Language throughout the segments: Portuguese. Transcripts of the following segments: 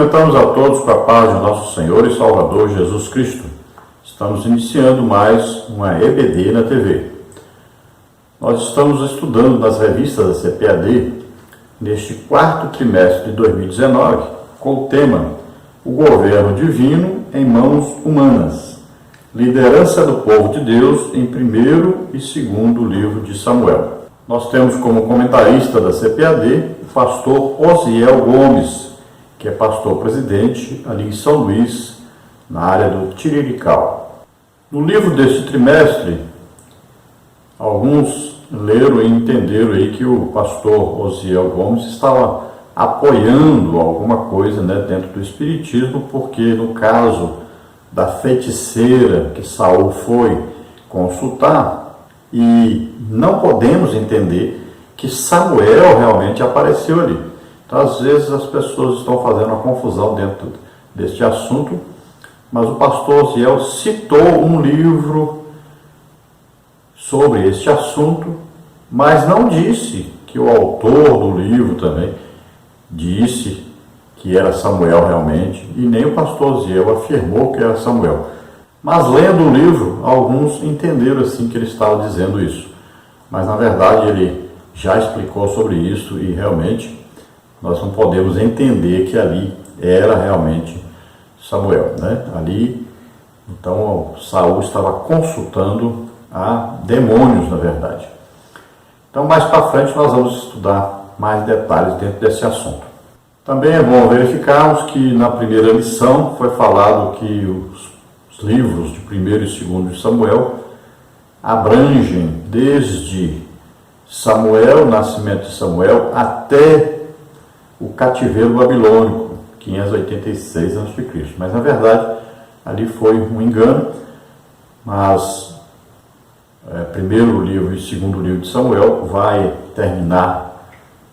Cumprimentamos a todos com a paz de nosso Senhor e Salvador Jesus Cristo. Estamos iniciando mais uma EBD na TV. Nós estamos estudando nas revistas da CPAD neste quarto trimestre de 2019 com o tema O Governo Divino em Mãos Humanas, liderança do povo de Deus em primeiro e segundo livro de Samuel. Nós temos como comentarista da CPAD o pastor Osiel Gomes, que é pastor-presidente ali em São Luís, na área do Tirirical. No livro deste trimestre, alguns leram e entenderam aí que o pastor Osiel Gomes estava apoiando alguma coisa, dentro do espiritismo, porque no caso da feiticeira que Saul foi consultar, e não podemos entender que Samuel realmente apareceu ali. Então, às vezes, as pessoas estão fazendo uma confusão dentro deste assunto, mas o pastor Osiel citou um livro sobre este assunto, mas não disse que o autor do livro também disse que era Samuel realmente, e nem o pastor Osiel afirmou que era Samuel. Mas lendo o livro, alguns entenderam assim que ele estava dizendo isso. Mas na verdade ele já explicou sobre isso e realmente nós não podemos entender que ali era realmente Samuel, Ali, então, Saul estava consultando a demônios, na verdade. Então, mais para frente, nós vamos estudar mais detalhes dentro desse assunto. Também é bom verificarmos que na primeira lição foi falado que os livros de 1º e 2º de Samuel abrangem desde Samuel, o nascimento de Samuel, até o cativeiro babilônico, 586 a.C. Mas, na verdade, ali foi um engano, mas primeiro livro e segundo livro de Samuel vai terminar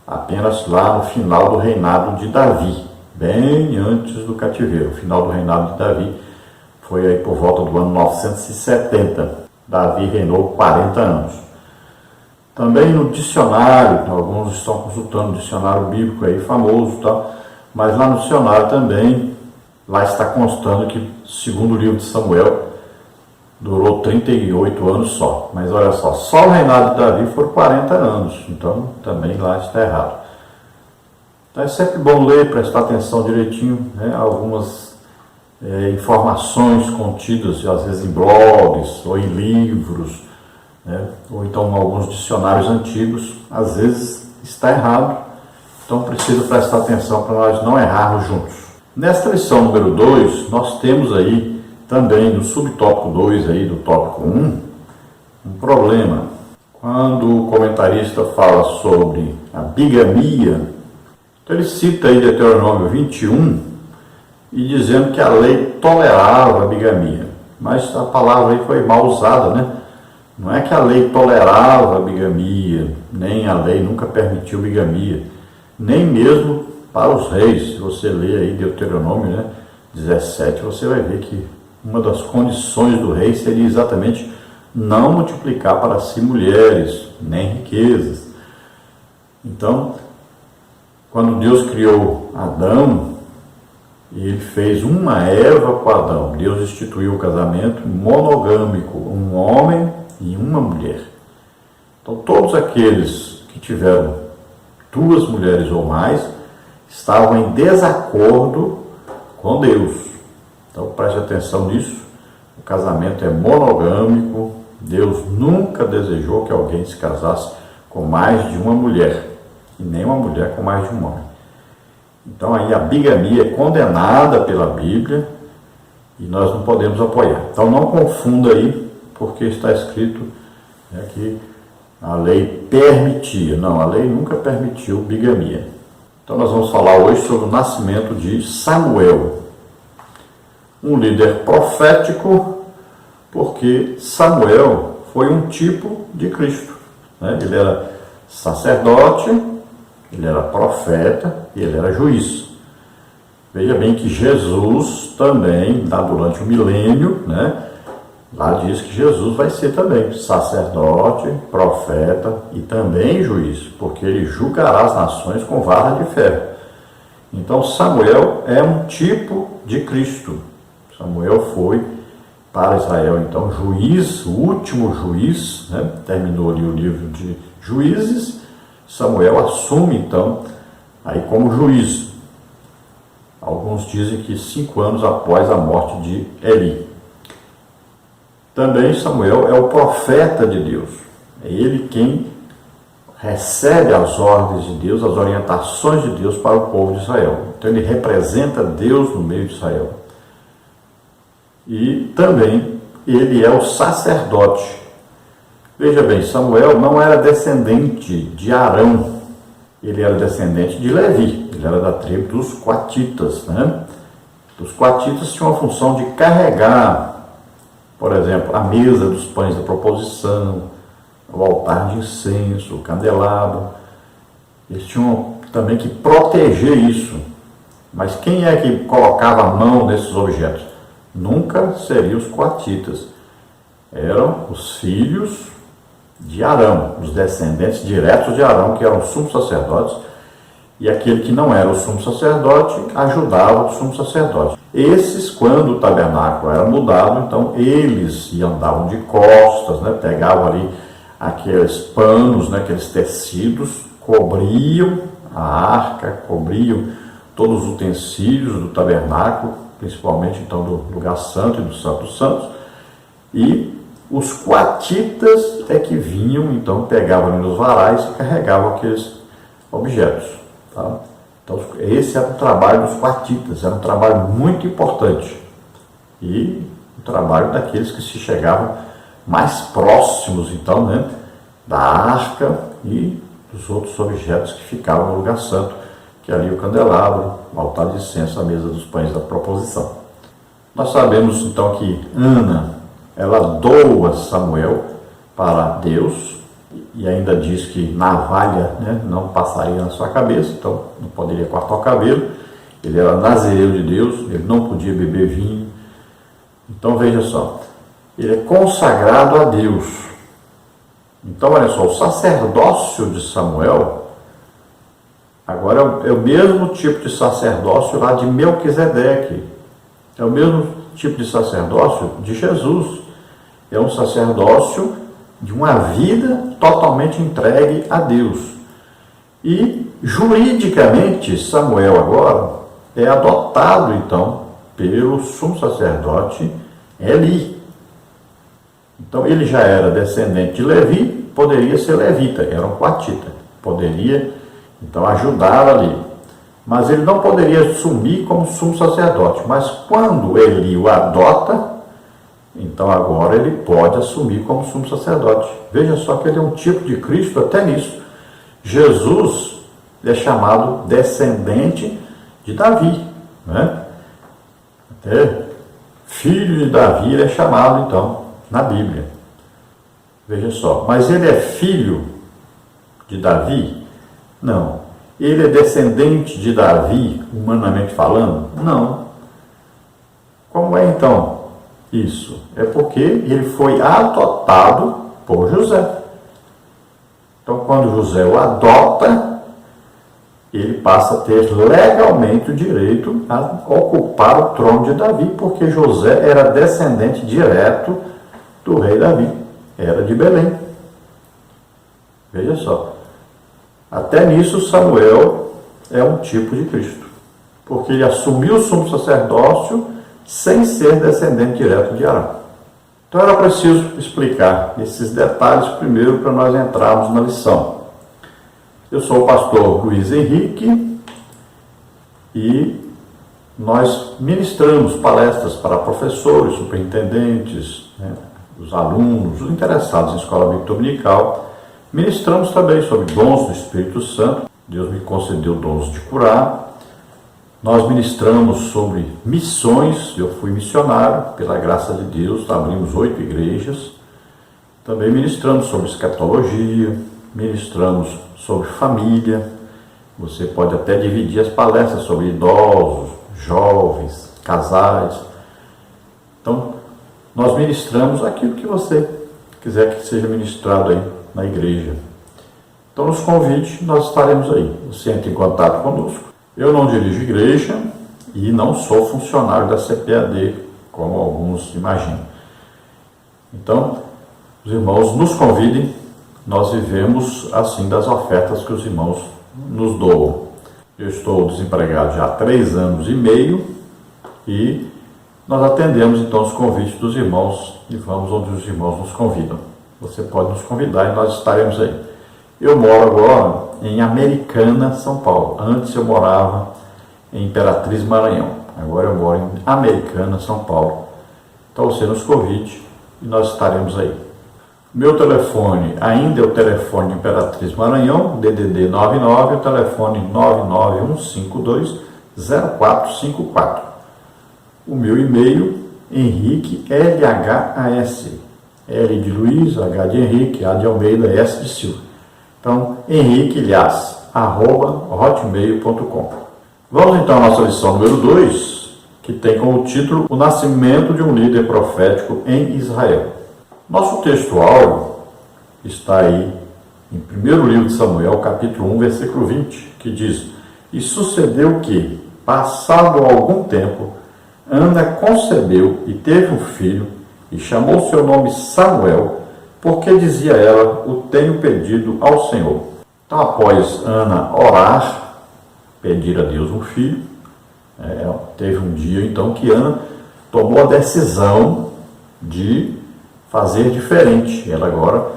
apenas lá no final do reinado de Davi, bem antes do cativeiro. O final do reinado de Davi foi aí por volta do ano 970. Davi reinou 40 anos. Também no dicionário, alguns estão consultando o dicionário bíblico aí famoso, mas lá no dicionário também, lá está constando que o segundo livro de Samuel durou 38 anos só. Mas olha só o reinado de Davi foram 40 anos, então também lá está errado. Então é sempre bom ler, prestar atenção direitinho, algumas informações contidas, às vezes em blogs ou em livros, ou então em alguns dicionários antigos, às vezes está errado, então preciso prestar atenção para nós não errarmos juntos. Nesta lição número 2, nós temos aí também no subtópico 2 aí do tópico 1, um problema. Quando o comentarista fala sobre a bigamia, então ele cita aí Deuteronômio 21 e dizendo que a lei tolerava a bigamia, mas a palavra aí foi mal usada, Não é que a lei tolerava a bigamia, nem a lei nunca permitiu bigamia, nem mesmo para os reis. Se você ler aí Deuteronômio 17, você vai ver que uma das condições do rei seria exatamente não multiplicar para si mulheres, nem riquezas. Então, quando Deus criou Adão, ele fez uma Eva com Adão. Deus instituiu o casamento monogâmico, um homem e uma mulher. Então, todos aqueles que tiveram 2 mulheres ou mais estavam em desacordo com Deus. Então, preste atenção nisso. O casamento é monogâmico. Deus nunca desejou que alguém se casasse com mais de uma mulher, e nem uma mulher com mais de um homem. Então, aí a bigamia é condenada pela Bíblia e nós não podemos apoiar. Então, não confunda aí, porque está escrito que a lei permitia. Não, a lei nunca permitiu bigamia. Então, nós vamos falar hoje sobre o nascimento de Samuel, um líder profético, porque Samuel foi um tipo de Cristo. Ele era sacerdote, ele era profeta e ele era juiz. Veja bem que Jesus também, durante o milênio, lá diz que Jesus vai ser também sacerdote, profeta e também juiz, porque ele julgará as nações com vara de ferro. Então Samuel é um tipo de Cristo. Samuel foi para Israel, então, juiz, o último juiz, né? Terminou ali o livro de Juízes, Samuel assume, então, aí como juiz. Alguns dizem que 5 anos após a morte de Eli. Também Samuel é o profeta de Deus. É ele quem recebe as ordens de Deus, as orientações de Deus para o povo de Israel. Então ele representa Deus no meio de Israel. E também ele é o sacerdote. Veja bem, Samuel não era descendente de Arão, ele era descendente de Levi, ele era da tribo dos coatitas, né? Os coatitas tinham a função de carregar, por exemplo, a mesa dos pães da proposição, o altar de incenso, o candelabro. Eles tinham também que proteger isso. Mas quem é que colocava a mão nesses objetos? Nunca seriam os coatitas. Eram os filhos de Arão, os descendentes diretos de Arão, que eram os sumos sacerdotes, e aquele que não era o sumo sacerdote ajudava o sumo sacerdote. Esses, quando o tabernáculo era mudado, então eles andavam de costas, né, pegavam ali aqueles panos, né, aqueles tecidos, cobriam a arca, cobriam todos os utensílios do tabernáculo, principalmente então do lugar santo e do Santo dos Santos, e os coatitas é que vinham, então pegavam ali nos varais e carregavam aqueles objetos. Tá? Então esse era o trabalho dos coatitas, era um trabalho muito importante, e o trabalho daqueles que se chegavam mais próximos, então, né, da arca e dos outros objetos que ficavam no lugar santo, que é ali o candelabro, o altar de incenso, a mesa dos pães da proposição. Nós sabemos, então, que Ana, ela doa Samuel para Deus, e ainda diz que navalha, né, não passaria na sua cabeça, então não poderia cortar o cabelo. Ele era nazireu de Deus, ele não podia beber vinho. Então veja só, ele é consagrado a Deus. Então olha só, o sacerdócio de Samuel agora é o mesmo tipo de sacerdócio lá de Melquisedeque, é o mesmo tipo de sacerdócio de Jesus. É um sacerdócio de uma vida totalmente entregue a Deus. E juridicamente Samuel agora é adotado então pelo sumo sacerdote Eli. Então ele já era descendente de Levi, poderia ser levita, era um coatita, poderia então ajudar ali. Mas ele não poderia assumir como sumo sacerdote. Mas quando Eli o adota, então agora ele pode assumir como sumo sacerdote. Veja só que ele é um tipo de Cristo até nisso. Jesus é chamado descendente de Davi, né? Até filho de Davi ele é chamado então na Bíblia. Veja só, mas ele é filho de Davi? Não. Ele é descendente de Davi, humanamente falando? Não. Como é então isso? É porque ele foi adotado por José. Então, quando José o adota, ele passa a ter legalmente o direito a ocupar o trono de Davi, porque José era descendente direto do rei Davi, era de Belém. Veja só. Até nisso, Samuel é um tipo de Cristo, porque ele assumiu o sumo sacerdócio sem ser descendente direto de Arão. Então era preciso explicar esses detalhes primeiro para nós entrarmos na lição. Eu sou o pastor Luiz Henrique e nós ministramos palestras para professores, superintendentes, né, os alunos, os interessados em escola bíblica dominical. Ministramos também sobre dons do Espírito Santo. Deus me concedeu dons de curar. Nós ministramos sobre missões. Eu fui missionário, pela graça de Deus, abrimos 8 igrejas. Também ministramos sobre escatologia, ministramos sobre família. Você pode até dividir as palestras sobre idosos, jovens, casais. Então, nós ministramos aquilo que você quiser que seja ministrado aí na igreja. Então nos convide, nós estaremos aí. Você entra em contato conosco. Eu não dirijo igreja e não sou funcionário da CPAD, como alguns imaginam. Então, os irmãos nos convidem, nós vivemos assim das ofertas que os irmãos nos doam. Eu estou desempregado já há 3 anos e meio e nós atendemos então os convites dos irmãos e vamos onde os irmãos nos convidam. Você pode nos convidar e nós estaremos aí. Eu moro agora em Americana, São Paulo. Antes eu morava em Imperatriz, Maranhão. Agora eu moro em Americana, São Paulo. Então você nos convide e nós estaremos aí. Meu telefone ainda é o telefone Imperatriz Maranhão, DDD 99, o telefone 991520454. O meu e-mail, Henrique LHAS, L de Luiz, H de Henrique, A de Almeida, S de Silva. Então, henriquelhas@hotmail.com. Vamos então à nossa lição número 2, que tem como título O Nascimento de um Líder Profético em Israel. Nosso texto-áudio está aí em 1º livro de Samuel, capítulo 1, versículo 20, que diz: E sucedeu que, passado algum tempo, Ana concebeu e teve um filho, e chamou seu nome Samuel, porque dizia ela: O tenho pedido ao Senhor. Então, após Ana orar, pedir a Deus um filho, teve um dia então que Ana tomou a decisão de fazer diferente. Ela agora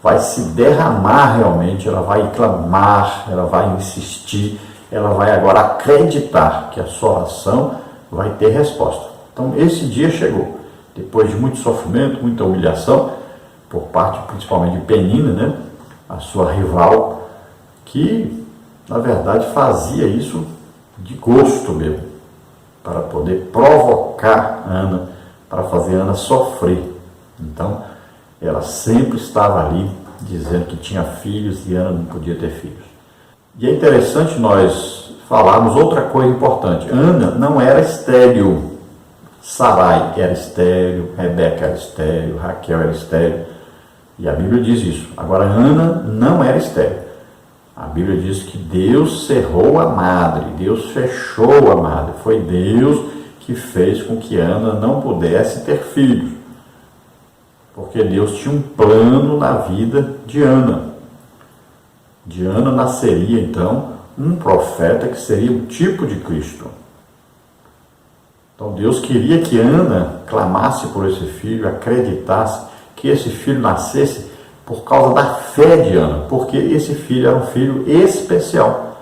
vai se derramar realmente, ela vai clamar, ela vai insistir, ela vai agora acreditar que a sua oração vai ter resposta. Então esse dia chegou, depois de muito sofrimento, muita humilhação, por parte principalmente de Penina, né? A sua rival, que na verdade fazia isso de gosto mesmo, para poder provocar Ana, para fazer Ana sofrer. Então, ela sempre estava ali dizendo que tinha filhos e Ana não podia ter filhos. E é interessante nós falarmos outra coisa importante. Ana não era estéril. Sarai era estéril, Rebeca era estéril, Raquel era estéril. E a Bíblia diz isso. Agora, Ana não era estéril. A Bíblia diz que Deus cerrou a madre, Deus fechou a madre. Foi Deus que fez com que Ana não pudesse ter filhos. Porque Deus tinha um plano na vida de Ana. De Ana nasceria, então, um profeta que seria o tipo de Cristo. Então, Deus queria que Ana clamasse por esse filho, acreditasse que esse filho nascesse por causa da fé de Ana, porque esse filho era um filho especial.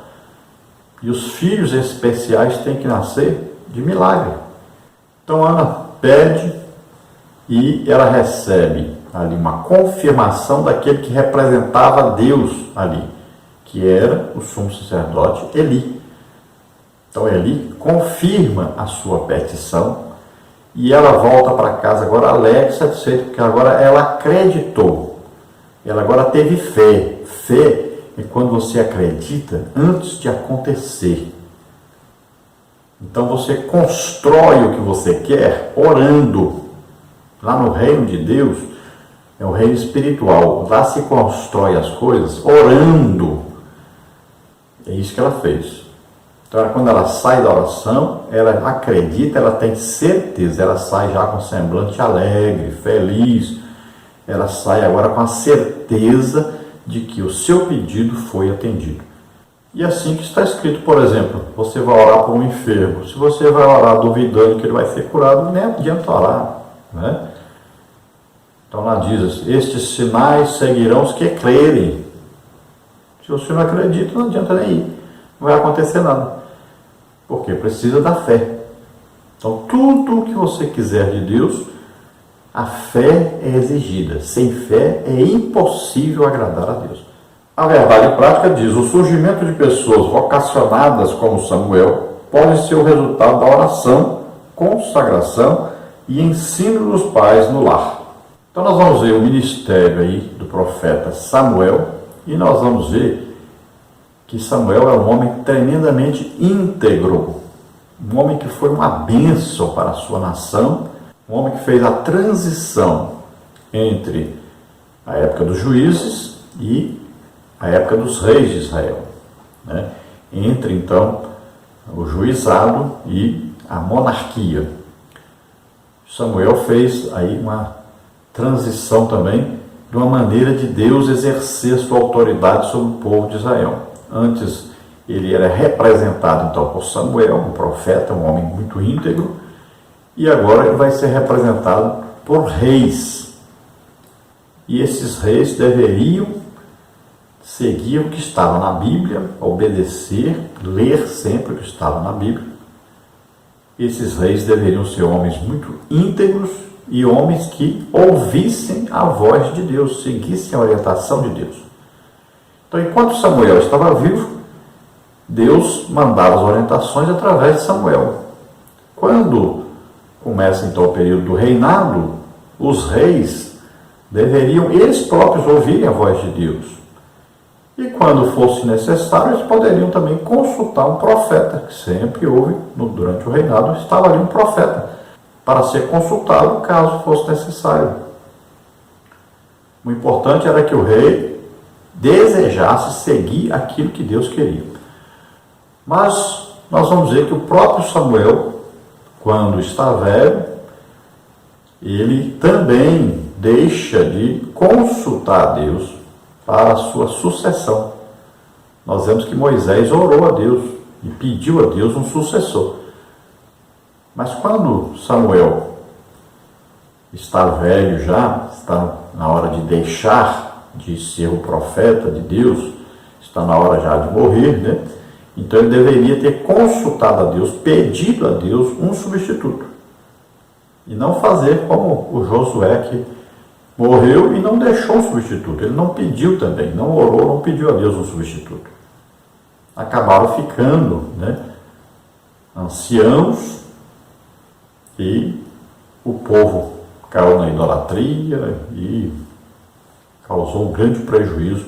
E os filhos especiais têm que nascer de milagre. Então, Ana pede e ela recebe ali uma confirmação daquele que representava Deus ali, que era o sumo sacerdote Eli. Então Eli confirma a sua petição e ela volta para casa agora alegre, satisfeita, porque agora ela acreditou. Ela agora teve fé. Fé é quando você acredita antes de acontecer. Então você constrói o que você quer orando. Lá no reino de Deus, é o reino espiritual. Lá se constrói as coisas orando. É isso que ela fez. Então, quando ela sai da oração, ela acredita, ela tem certeza. Ela sai já com semblante alegre, feliz. Ela sai agora com a certeza de que o seu pedido foi atendido. E assim que está escrito, por exemplo, você vai orar por um enfermo. Se você vai orar duvidando que ele vai ser curado, nem adianta orar. Né? Então lá diz: estes sinais seguirão os que crerem. Se você não acredita, não adianta nem ir, não vai acontecer nada, porque precisa da fé. Então tudo o que você quiser de Deus, a fé é exigida. Sem fé é impossível agradar a Deus. A verdade prática diz: o surgimento de pessoas vocacionadas como Samuel pode ser o resultado da oração, consagração e ensino dos pais no lar. Então nós vamos ver o ministério aí do profeta Samuel e nós vamos ver que Samuel é um homem tremendamente íntegro, um homem que foi uma bênção para a sua nação, um homem que fez a transição entre a época dos juízes e a época dos reis de Israel, né? Entre então o juizado e a monarquia. Samuel fez aí uma transição também de uma maneira de Deus exercer sua autoridade sobre o povo de Israel. Antes ele era representado então por Samuel, um profeta, um homem muito íntegro, e agora ele vai ser representado por reis. E esses reis deveriam seguir o que estava na Bíblia, obedecer, ler sempre o que estava na Bíblia. Esses reis deveriam ser homens muito íntegros e homens que ouvissem a voz de Deus, seguissem a orientação de Deus. Então, enquanto Samuel estava vivo, Deus mandava as orientações através de Samuel. Quando começa então o período do reinado, os reis deveriam eles próprios ouvirem a voz de Deus. E quando fosse necessário, eles poderiam também consultar um profeta, que sempre houve, durante o reinado, estava ali um profeta, para ser consultado caso fosse necessário. O importante era que o rei desejasse seguir aquilo que Deus queria. Mas nós vamos ver que o próprio Samuel, quando está velho, ele também deixa de consultar a Deus para a sua sucessão. Nós vemos que Moisés orou a Deus e pediu a Deus um sucessor. Mas quando Samuel está velho já, está na hora de deixar de ser o profeta de Deus, está na hora já de morrer, né? Então ele deveria ter consultado a Deus, pedido a Deus um substituto. E não fazer como o Josué, que morreu e não deixou um substituto. Ele não pediu também, não orou, não pediu a Deus um substituto. Acabaram ficando, né, anciãos, e o povo caiu na idolatria e causou um grande prejuízo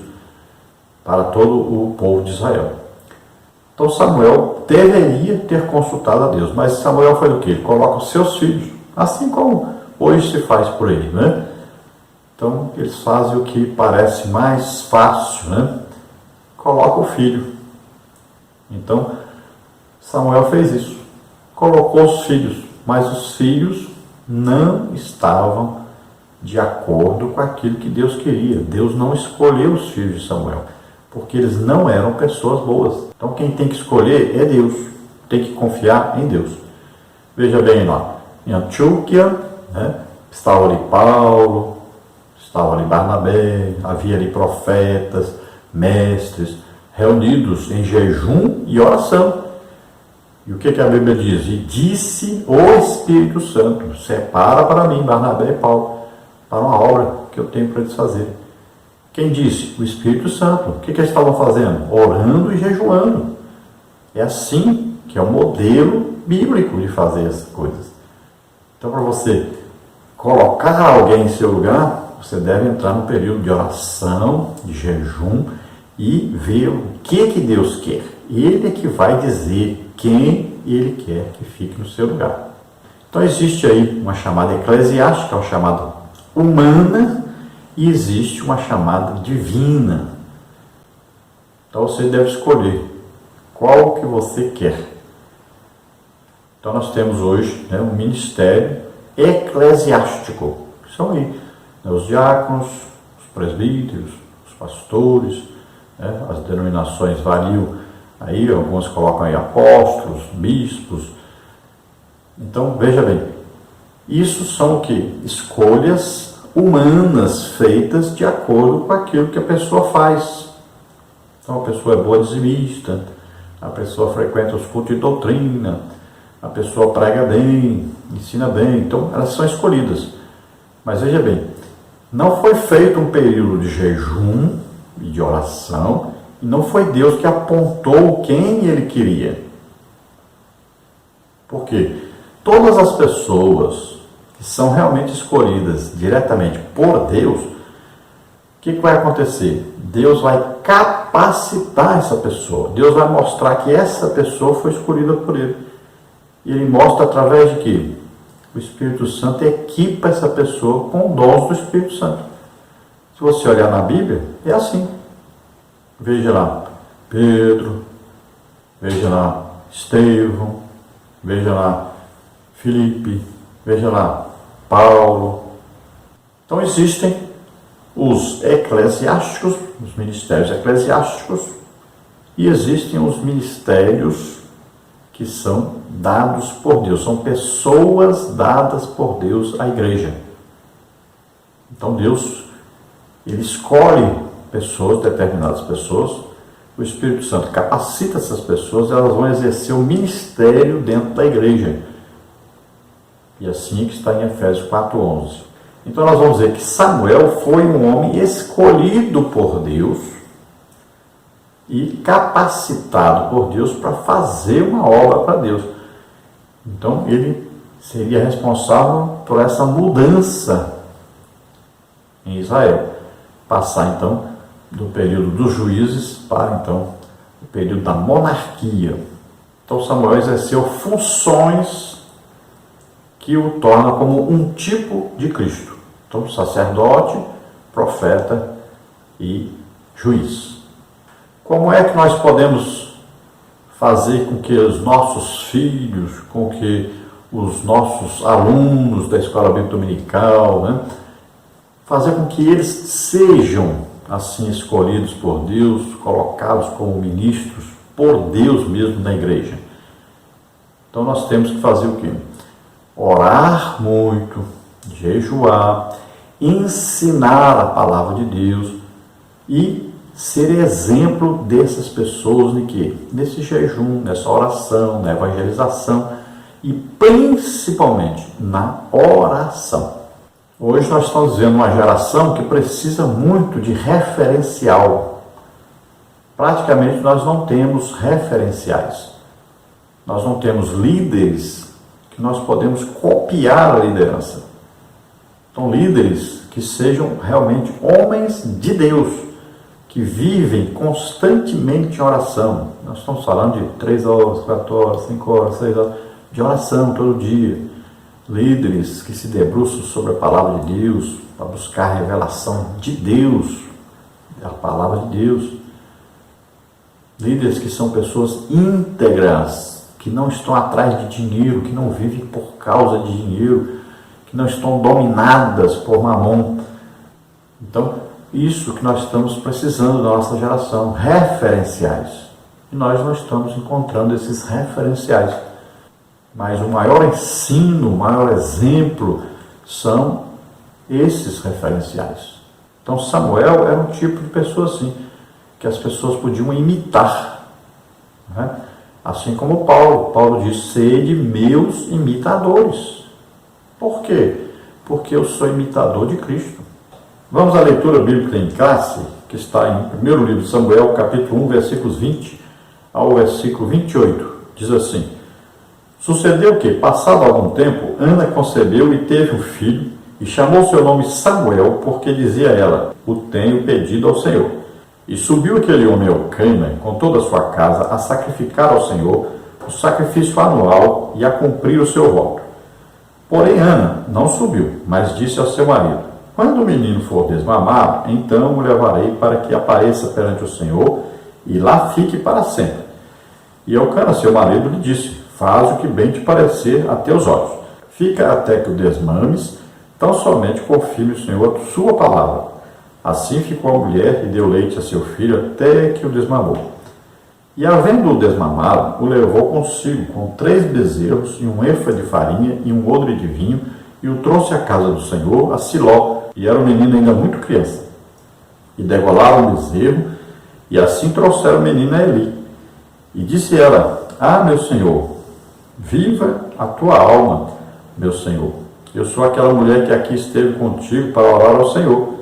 para todo o povo de Israel. Então Samuel deveria ter consultado a Deus, mas Samuel faz o quê? Ele coloca os seus filhos, assim como hoje se faz por aí, né? Então eles fazem o que parece mais fácil, né? Coloca o filho. Então Samuel fez isso, colocou os filhos, mas os filhos não estavam de acordo com aquilo que Deus queria. Deus não escolheu os filhos de Samuel, porque eles não eram pessoas boas. Então quem tem que escolher é Deus, tem que confiar em Deus. Veja bem lá, em Antioquia, né, estava ali Paulo, estava ali Barnabé, havia ali profetas, mestres, reunidos em jejum e oração. E o que a Bíblia diz? E disse o Espírito Santo: separa para mim Barnabé e Paulo para uma obra que eu tenho para eles fazerem. Quem disse? O Espírito Santo. O que eles estavam fazendo? Orando e jejuando. É assim que é o modelo bíblico de fazer essas coisas. Então, para você colocar alguém em seu lugar, você deve entrar no período de oração, de jejum, e ver o que Deus quer. Ele é que vai dizer quem Ele quer que fique no seu lugar. Então existe aí uma chamada eclesiástica, uma chamada humana, e existe uma chamada divina. Então você deve escolher qual que você quer. Então nós temos hoje, né, um ministério eclesiástico, que são aí, né, os diáconos, os presbíteros, os pastores, né, as denominações variam. Aí alguns colocam aí apóstolos, bispos. Então, veja bem, isso são o quê? Escolhas humanas feitas de acordo com aquilo que a pessoa faz. Então, a pessoa é boa dizimista, a pessoa frequenta os cultos de doutrina, a pessoa prega bem, ensina bem. Então, elas são escolhidas. Mas veja bem, não foi feito um período de jejum e de oração, e não foi Deus que apontou quem Ele queria. Por quê? Todas as pessoas que são realmente escolhidas diretamente por Deus, o que vai acontecer? Deus vai capacitar essa pessoa. Deus vai mostrar que essa pessoa foi escolhida por Ele. E Ele mostra através de quê? O Espírito Santo equipa essa pessoa com dons do Espírito Santo. Se você olhar na Bíblia, é assim. Veja lá Pedro, veja lá Estevão, veja lá Filipe, veja lá, Paulo. Então existem os eclesiásticos, os ministérios eclesiásticos, e existem os ministérios que são dados por Deus, são pessoas dadas por Deus à igreja. Então Deus, Ele escolhe pessoas, determinadas pessoas, o Espírito Santo capacita essas pessoas, elas vão exercer o ministério dentro da igreja. E assim que está em Efésios 4:11. Então nós vamos dizer que Samuel foi um homem escolhido por Deus e capacitado por Deus para fazer uma obra para Deus. Então ele seria responsável por essa mudança em Israel. Passar então do período dos juízes para então o período da monarquia. Então Samuel exerceu funções que o torna como um tipo de Cristo. Então sacerdote, profeta e juiz. Como é que nós podemos fazer com que os nossos filhos, com que os nossos alunos da Escola Bíblica Dominical, fazer com que eles sejam assim escolhidos por Deus, colocados como ministros por Deus mesmo na igreja? Então nós temos que fazer o quê? Orar muito, jejuar, ensinar a palavra de Deus e ser exemplo dessas pessoas de quê? Nesse jejum, nessa oração, na evangelização e principalmente na oração. Hoje nós estamos vivendo uma geração que precisa muito de referencial. Praticamente nós não temos referenciais. Nós não temos líderes que nós podemos copiar a liderança. Então, líderes que sejam realmente homens de Deus, que vivem constantemente em oração. Nós estamos falando de 3 horas, 4 horas, 5 horas, 6 horas de oração todo dia. Líderes que se debruçam sobre a palavra de Deus, para buscar a revelação de Deus, a palavra de Deus. Líderes que são pessoas íntegras, que não estão atrás de dinheiro, que não vivem por causa de dinheiro, que não estão dominadas por mamon. Então, isso que nós estamos precisando da nossa geração, referenciais. E nós não estamos encontrando esses referenciais. Mas o maior ensino, o maior exemplo são esses referenciais. Então Samuel era um tipo de pessoa assim, que as pessoas podiam imitar. Assim como Paulo diz, sede meus imitadores. Por quê? Porque eu sou imitador de Cristo. Vamos à leitura bíblica em classe, que está em primeiro livro de Samuel, capítulo 1, versículos 20 ao versículo 28. Diz assim: Sucedeu que, passado algum tempo, Ana concebeu e teve um filho, e chamou seu nome Samuel, porque dizia ela, o tenho pedido ao Senhor. E subiu aquele homem Elcana, com toda a sua casa, a sacrificar ao Senhor o sacrifício anual e a cumprir o seu voto. Porém Ana não subiu, mas disse ao seu marido, quando o menino for desmamado, então o levarei para que apareça perante o Senhor, e lá fique para sempre. E Elcana, seu marido, lhe disse, faz o que bem te parecer a teus olhos. Fica até que o desmames, tão somente confirme o Senhor a sua palavra. Assim ficou a mulher e deu leite a seu filho até que o desmamou. E havendo-o desmamado, o levou consigo com 3 bezerros e um efa de farinha e um odre de vinho, e o trouxe à casa do Senhor, a Siló, e era o menino ainda muito criança. E degolaram o bezerro, e assim trouxeram o menino a Eli. E disse ela, meu Senhor, viva a tua alma, meu Senhor. Eu sou aquela mulher que aqui esteve contigo para orar ao Senhor.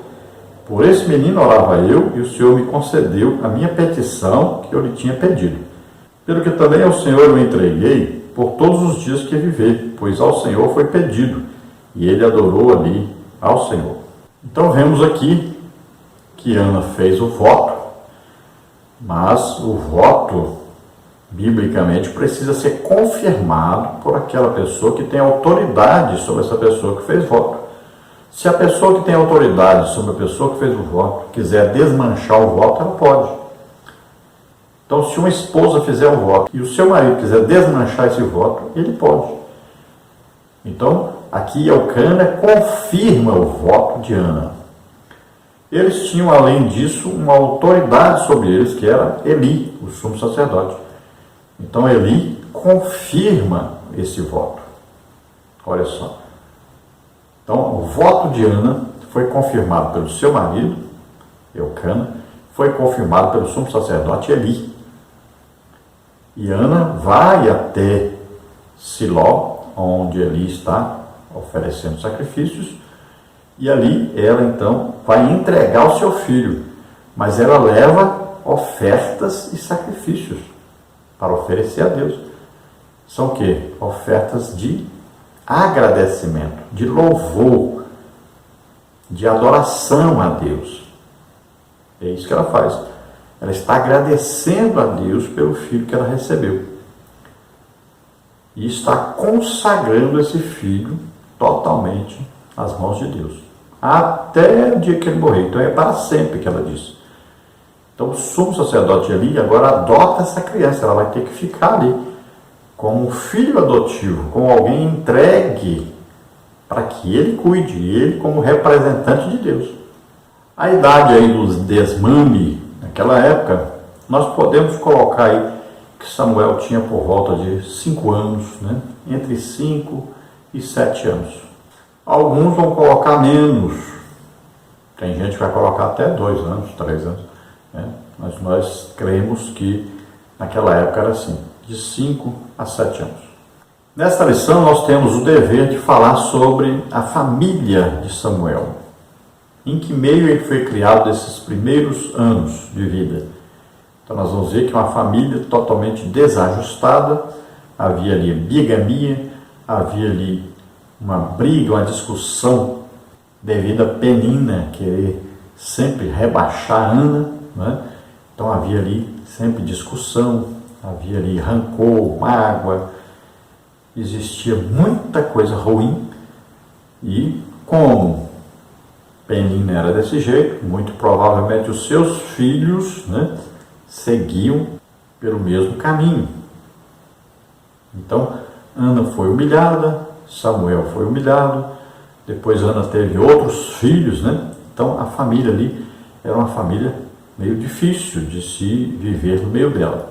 Por esse menino orava eu, e o Senhor me concedeu a minha petição que eu lhe tinha pedido. Pelo que também ao Senhor eu entreguei por todos os dias que viver, pois ao Senhor foi pedido, e ele adorou ali ao Senhor. Então vemos aqui que Ana fez o voto, mas o voto biblicamente precisa ser confirmado por aquela pessoa que tem autoridade sobre essa pessoa que fez voto. Se a pessoa que tem autoridade sobre a pessoa que fez o voto quiser desmanchar o voto, ela pode. Então, se uma esposa fizer um voto e o seu marido quiser desmanchar esse voto, ele pode. Então, aqui Elcana confirma o voto de Ana. Eles tinham, além disso, uma autoridade sobre eles, que era Eli, o sumo sacerdote. Então, Eli confirma esse voto. Olha só. Então, o voto de Ana foi confirmado pelo seu marido, Elcana, foi confirmado pelo sumo sacerdote Eli. E Ana vai até Siló, onde Eli está oferecendo sacrifícios, e ali ela então vai entregar o seu filho, mas ela leva ofertas e sacrifícios para oferecer a Deus. São o quê? Ofertas de agradecimento, de louvor, de adoração a Deus. É isso que ela faz. Ela está agradecendo a Deus pelo filho que ela recebeu. E está consagrando esse filho totalmente às mãos de Deus. Até o dia que ele morrer. Então é para sempre que ela disse. Então o sumo sacerdote Eli agora adota essa criança. Ela vai ter que ficar ali como um filho adotivo, como alguém entregue para que ele cuide, ele como representante de Deus. A idade aí dos desmame, naquela época, nós podemos colocar aí que Samuel tinha por volta de 5 anos, né? Entre 5 e 7 anos. Alguns vão colocar menos. Tem gente que vai colocar até 2 anos, 3 anos. Né? Mas nós cremos que naquela época era assim, de 5 a 7 anos. Nesta lição nós temos o dever de falar sobre a família de Samuel. Em que meio ele foi criado nesses primeiros anos de vida. Então nós vamos ver que é uma família totalmente desajustada, havia ali bigamia, havia ali uma briga, uma discussão devido a Penina querer sempre rebaixar Ana, né? Então havia ali sempre discussão, havia ali rancor, mágoa, existia muita coisa ruim e como Penina era desse jeito, muito provavelmente os seus filhos, né, seguiam pelo mesmo caminho. Então, Ana foi humilhada, Samuel foi humilhado, depois Ana teve outros filhos, né? Então, a família ali era uma família meio difícil de se viver no meio dela.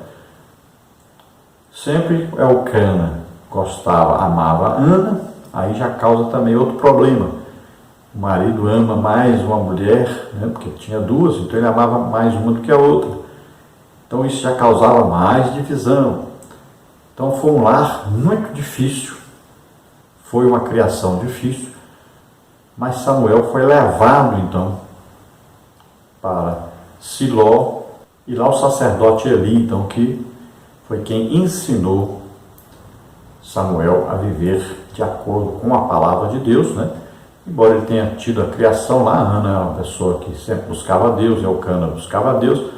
Sempre Elcana gostava, amava Ana, aí já causa também outro problema. O marido ama mais uma mulher, né, porque tinha 2, então ele amava mais uma do que a outra. Então isso já causava mais divisão. Então foi um lar muito difícil, foi uma criação difícil, mas Samuel foi levado então para Siló, e lá o sacerdote Eli, então, que foi quem ensinou Samuel a viver de acordo com a palavra de Deus, né? Embora ele tenha tido a criação lá, Ana era uma pessoa que sempre buscava Deus, Elcana buscava Deus.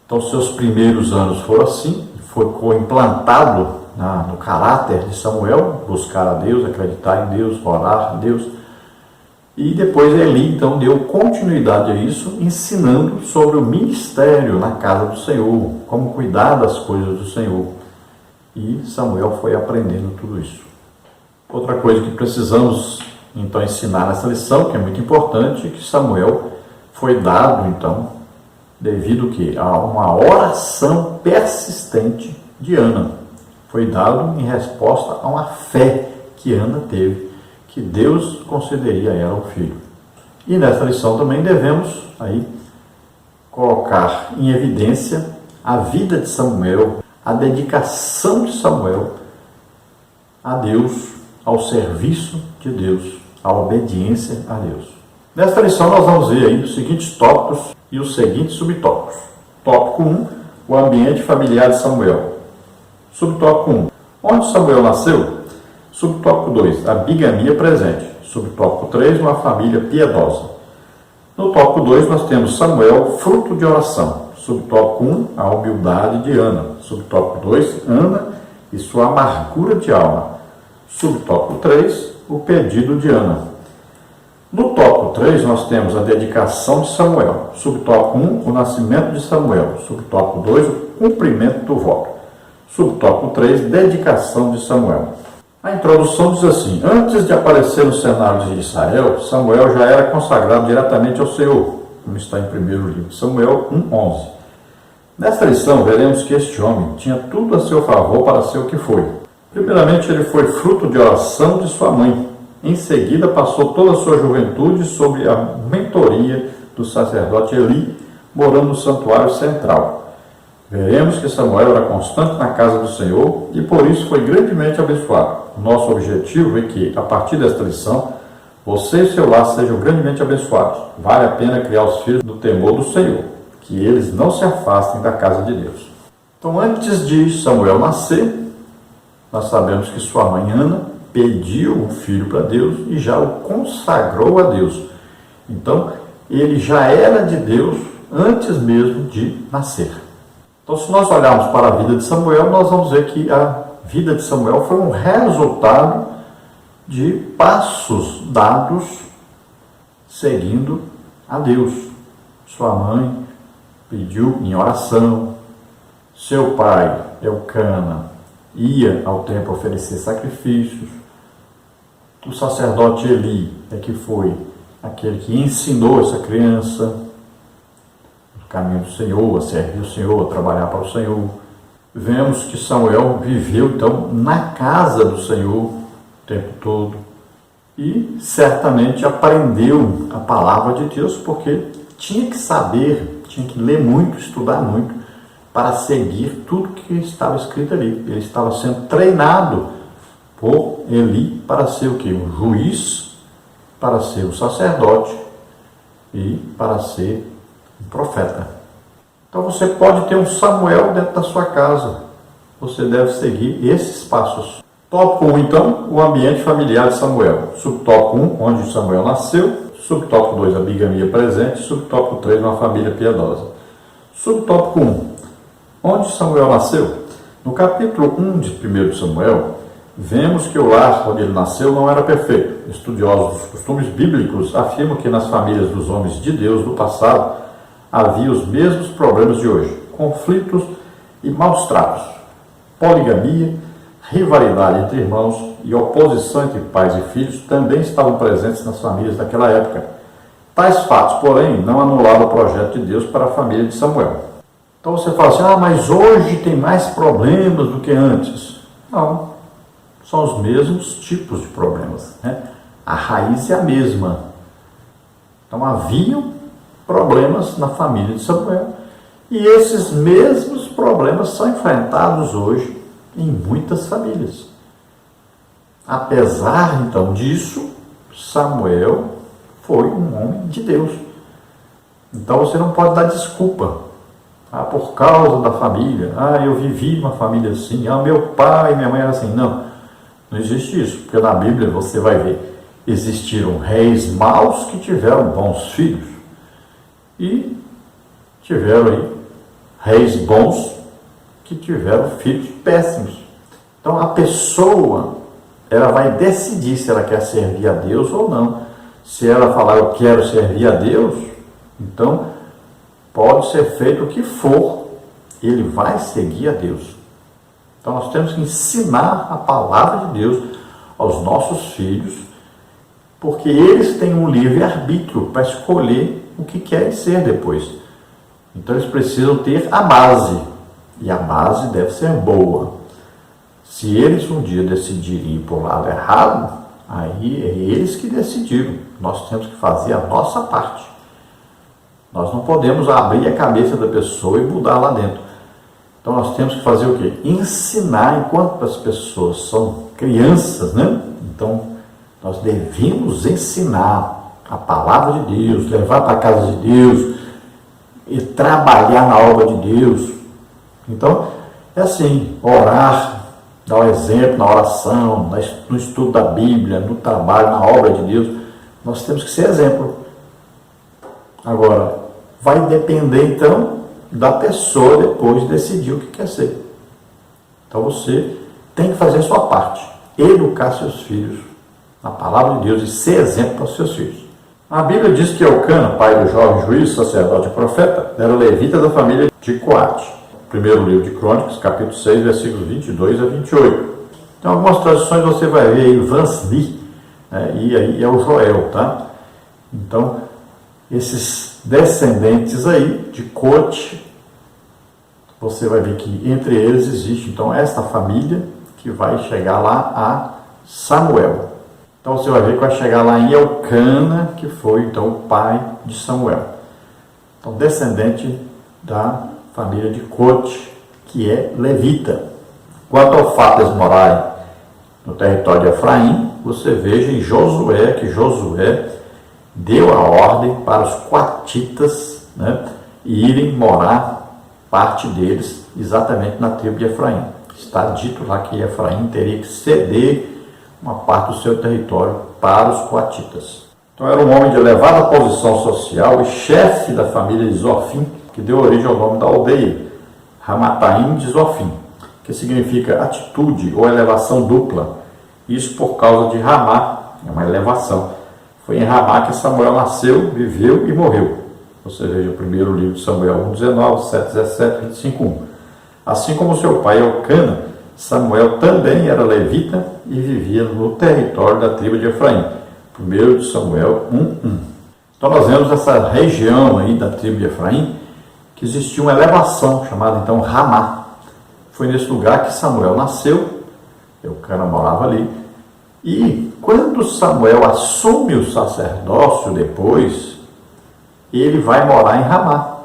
Então, seus primeiros anos foram assim, ficou implantado no caráter de Samuel, buscar a Deus, acreditar em Deus, orar a Deus. E depois Eli, então, deu continuidade a isso, ensinando sobre o ministério na casa do Senhor, como cuidar das coisas do Senhor. E Samuel foi aprendendo tudo isso. Outra coisa que precisamos, então, ensinar nessa lição, que é muito importante, é que Samuel foi dado, então, devido que a uma oração persistente de Ana. Foi dado em resposta a uma fé que Ana teve, que Deus concederia a ela o filho. E nessa lição também devemos aí colocar em evidência a vida de Samuel, a dedicação de Samuel a Deus, ao serviço de Deus, à obediência a Deus. Nesta lição nós vamos ver aí os seguintes tópicos e os seguintes subtópicos. Tópico 1, o ambiente familiar de Samuel. Subtópico 1, onde Samuel nasceu? Subtópico 2, a bigamia presente. Subtópico 3, uma família piedosa. No tópico 2 nós temos Samuel, fruto de oração. Subtópico 1, a humildade de Ana. Subtópico 2, Ana e sua amargura de alma. Subtópico 3, o pedido de Ana. No tópico 3, nós temos a dedicação de Samuel. Subtópico 1, o nascimento de Samuel. Subtópico 2, o cumprimento do voto. Subtópico 3, dedicação de Samuel. A introdução diz assim: antes de aparecer no cenário de Israel, Samuel já era consagrado diretamente ao Senhor, como está em primeiro livro, Samuel 1:11. Nesta lição, veremos que este homem tinha tudo a seu favor para ser o que foi. Primeiramente, ele foi fruto de oração de sua mãe. Em seguida, passou toda a sua juventude sob a mentoria do sacerdote Eli, morando no santuário central. Veremos que Samuel era constante na casa do Senhor e por isso foi grandemente abençoado. Nosso objetivo é que, a partir desta lição, você e seu lar sejam grandemente abençoados. Vale a pena criar os filhos no temor do Senhor, que eles não se afastem da casa de Deus. Então, antes de Samuel nascer, nós sabemos que sua mãe Ana pediu um filho para Deus e já o consagrou a Deus. Então, ele já era de Deus antes mesmo de nascer. Então, se nós olharmos para a vida de Samuel, nós vamos ver que a vida de Samuel foi um resultado de passos dados seguindo a Deus. Sua mãe pediu em oração, seu pai, Elcana, ia ao templo oferecer sacrifícios, o sacerdote Eli é que foi aquele que ensinou essa criança o caminho do Senhor, a servir o Senhor, a trabalhar para o Senhor. Vemos que Samuel viveu, então, na casa do Senhor o tempo todo e certamente aprendeu a palavra de Deus, porque tinha que saber, tinha que ler muito, estudar muito, para seguir tudo que estava escrito ali. Ele estava sendo treinado por Eli para ser o quê? Um juiz, para ser um sacerdote e para ser um profeta. Então você pode ter um Samuel dentro da sua casa. Você deve seguir esses passos. Tópico 1, então, o ambiente familiar de Samuel. Subtópico 1, onde Samuel nasceu. Subtópico 2, a bigamia presente. Subtópico 3, uma família piedosa. Subtópico 1, onde Samuel nasceu. No capítulo 1 de 1 Samuel, vemos que o lar onde ele nasceu não era perfeito. Estudiosos dos costumes bíblicos afirmam que nas famílias dos homens de Deus do passado havia os mesmos problemas de hoje: conflitos e maus tratos, poligamia, rivalidade entre irmãos e oposição entre pais e filhos também estavam presentes nas famílias daquela época. Tais fatos, porém, não anulavam o projeto de Deus para a família de Samuel. Então você fala assim: mas hoje tem mais problemas do que antes. Não, são os mesmos tipos de problemas, né? A raiz é a mesma. Então haviam problemas na família de Samuel e esses mesmos problemas são enfrentados hoje em muitas famílias. Apesar então disso, Samuel foi um homem de Deus. Então você não pode dar desculpa. Por causa da família, eu vivi uma família assim, meu pai e minha mãe eram assim. Não existe isso, porque na Bíblia você vai ver, existiram reis maus que tiveram bons filhos e tiveram aí reis bons que tiveram filhos péssimos. Então a pessoa, ela vai decidir se ela quer servir a Deus ou não. Se ela falar eu quero servir a Deus, então pode ser feito o que for, ele vai seguir a Deus. Então nós temos que ensinar a palavra de Deus aos nossos filhos, porque eles têm um livre-arbítrio para escolher o que querem ser depois. Então eles precisam ter a base, e a base deve ser boa. Se eles um dia decidirem ir para o lado errado, aí é eles que decidiram. Nós temos que fazer a nossa parte. Nós não podemos abrir a cabeça da pessoa e mudar lá dentro. Então nós temos que fazer o quê? Ensinar enquanto as pessoas são crianças, né? Então nós devemos ensinar a palavra de Deus, levar para a casa de Deus e trabalhar na obra de Deus. Então é assim, orar, dar o exemplo na oração, no estudo da Bíblia, no trabalho, na obra de Deus. Nós temos que ser exemplo. Agora, vai depender então da pessoa depois decidir o que quer ser. Então você tem que fazer a sua parte, educar seus filhos na palavra de Deus e ser exemplo para os seus filhos. A Bíblia diz que Elcana, pai do jovem juiz, sacerdote e profeta, era levita da família de Coate. Primeiro livro de Crônicas, capítulo 6, versículos 22 a 28. Então, algumas tradições você vai ver aí Vansli, né, e aí é o Joel, tá? Então, esses descendentes aí de Cote, você vai ver que entre eles existe, então, esta família que vai chegar lá a Samuel. Então, você vai ver que vai chegar lá em Elcana, que foi, então, o pai de Samuel. Então, descendente da família de Cote, que é levita. Quanto ao fato de eles morarem no território de Efraim, você veja em Josué, que Josué deu a ordem para os coatitas, né, irem morar, parte deles, exatamente na tribo de Efraim. Está dito lá que Efraim teria que ceder uma parte do seu território para os coatitas. Então era um homem de elevada posição social e chefe da família de Zofim, que deu origem ao nome da aldeia, Ramataim de Zofim, que significa atitude ou elevação dupla. Isso por causa de Ramá, é uma elevação. Foi em Ramá que Samuel nasceu, viveu e morreu. Você veja o primeiro livro de Samuel 1:19, 7:17, 25:1. Assim como seu pai Elcana, Samuel também era levita e vivia no território da tribo de Efraim. Primeiro de Samuel 1:1. Então nós vemos essa região aí da tribo de Efraim, que existia uma elevação chamada então Ramá. Foi nesse lugar que Samuel nasceu, Elcana morava ali, e quando Samuel assume o sacerdócio depois, ele vai morar em Ramá.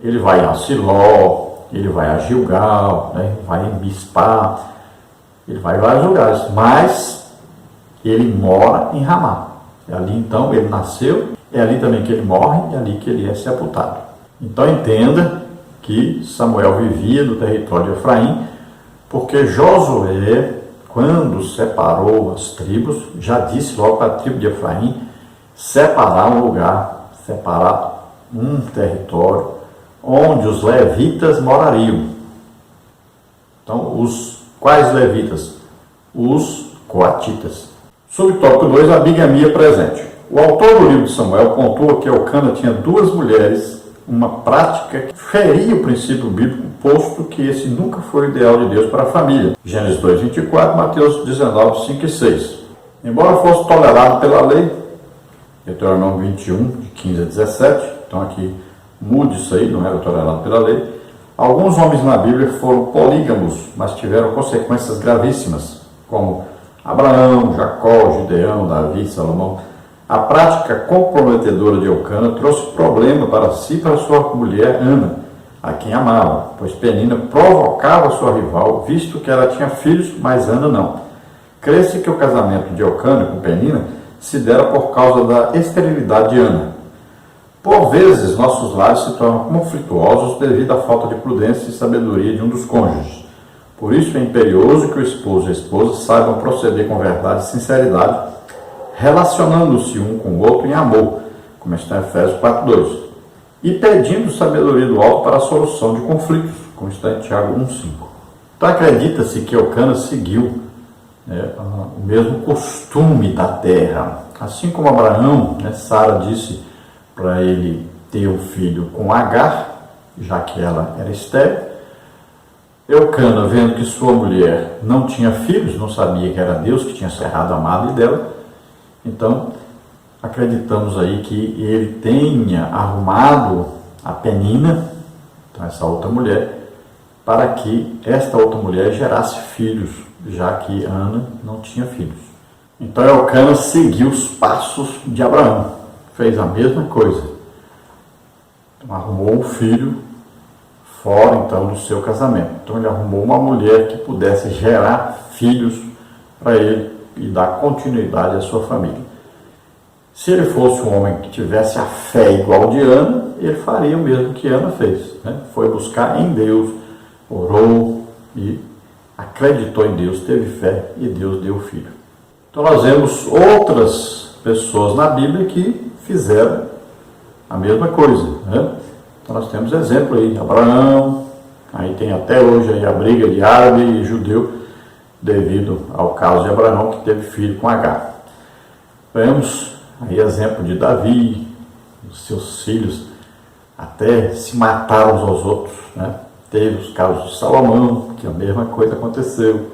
Ele vai a Siló, ele vai a Gilgal, né? Vai em Mispá, ele vai em vários lugares, mas ele mora em Ramá. É ali então ele nasceu, é ali também que ele morre, é ali que ele é sepultado. Então entenda que Samuel vivia no território de Efraim, porque Josué, quando separou as tribos, já disse logo para a tribo de Efraim separar um lugar, separar um território onde os levitas morariam. Então, quais levitas? Os coatitas. Subtópico 2, a bigamia presente. O autor do livro de Samuel pontua que Elcana tinha duas mulheres, uma prática que feria o princípio bíblico, posto que esse nunca foi o ideal de Deus para a família. Gênesis 2:24, Mateus 19:5-6. Embora fosse tolerado pela lei, Deuteronômio 21, de 15 a 17, então aqui mude isso aí, não era tolerado pela lei. Alguns homens na Bíblia foram polígamos, mas tiveram consequências gravíssimas, como Abraão, Jacó, Gideão, Davi, Salomão. A prática comprometedora de Elcana trouxe problema para si e para sua mulher Ana, a quem amava, pois Penina provocava sua rival, visto que ela tinha filhos, mas Ana não. Crê-se que o casamento de Elcana com Penina se dera por causa da esterilidade de Ana. Por vezes, nossos lares se tornam conflituosos devido à falta de prudência e sabedoria de um dos cônjuges. Por isso é imperioso que o esposo e a esposa saibam proceder com verdade e sinceridade, relacionando-se um com o outro em amor, como está em Efésios 4:2, e pedindo sabedoria do alto para a solução de conflitos, como está em Tiago 1:5. Então acredita-se que Elcana seguiu o mesmo costume da terra. Assim como Abraão, Sara disse para ele ter um filho com Agar, já que ela era estéril. Elcana, vendo que sua mulher não tinha filhos, não sabia que era Deus que tinha cerrado a madre dela, então acreditamos aí que ele tenha arrumado a Penina, então essa outra mulher, para que esta outra mulher gerasse filhos, já que Ana não tinha filhos. Então Elcana seguiu os passos de Abraão, fez a mesma coisa. Então, arrumou um filho fora então do seu casamento. Então ele arrumou uma mulher que pudesse gerar filhos para ele e dar continuidade à sua família. Se ele fosse um homem que tivesse a fé igual de Ana, ele faria o mesmo que Ana fez. Foi buscar em Deus, orou e acreditou em Deus, teve fé e Deus deu o filho. Então nós vemos outras pessoas na Bíblia que fizeram a mesma coisa. Então nós temos exemplo aí, Abraão, aí tem até hoje aí a briga de árabe e judeu, devido ao caso de Abraão, que teve filho com Agar. Vemos aí exemplo de Davi, os seus filhos até se mataram uns aos outros. Teve os casos de Salomão, que a mesma coisa aconteceu,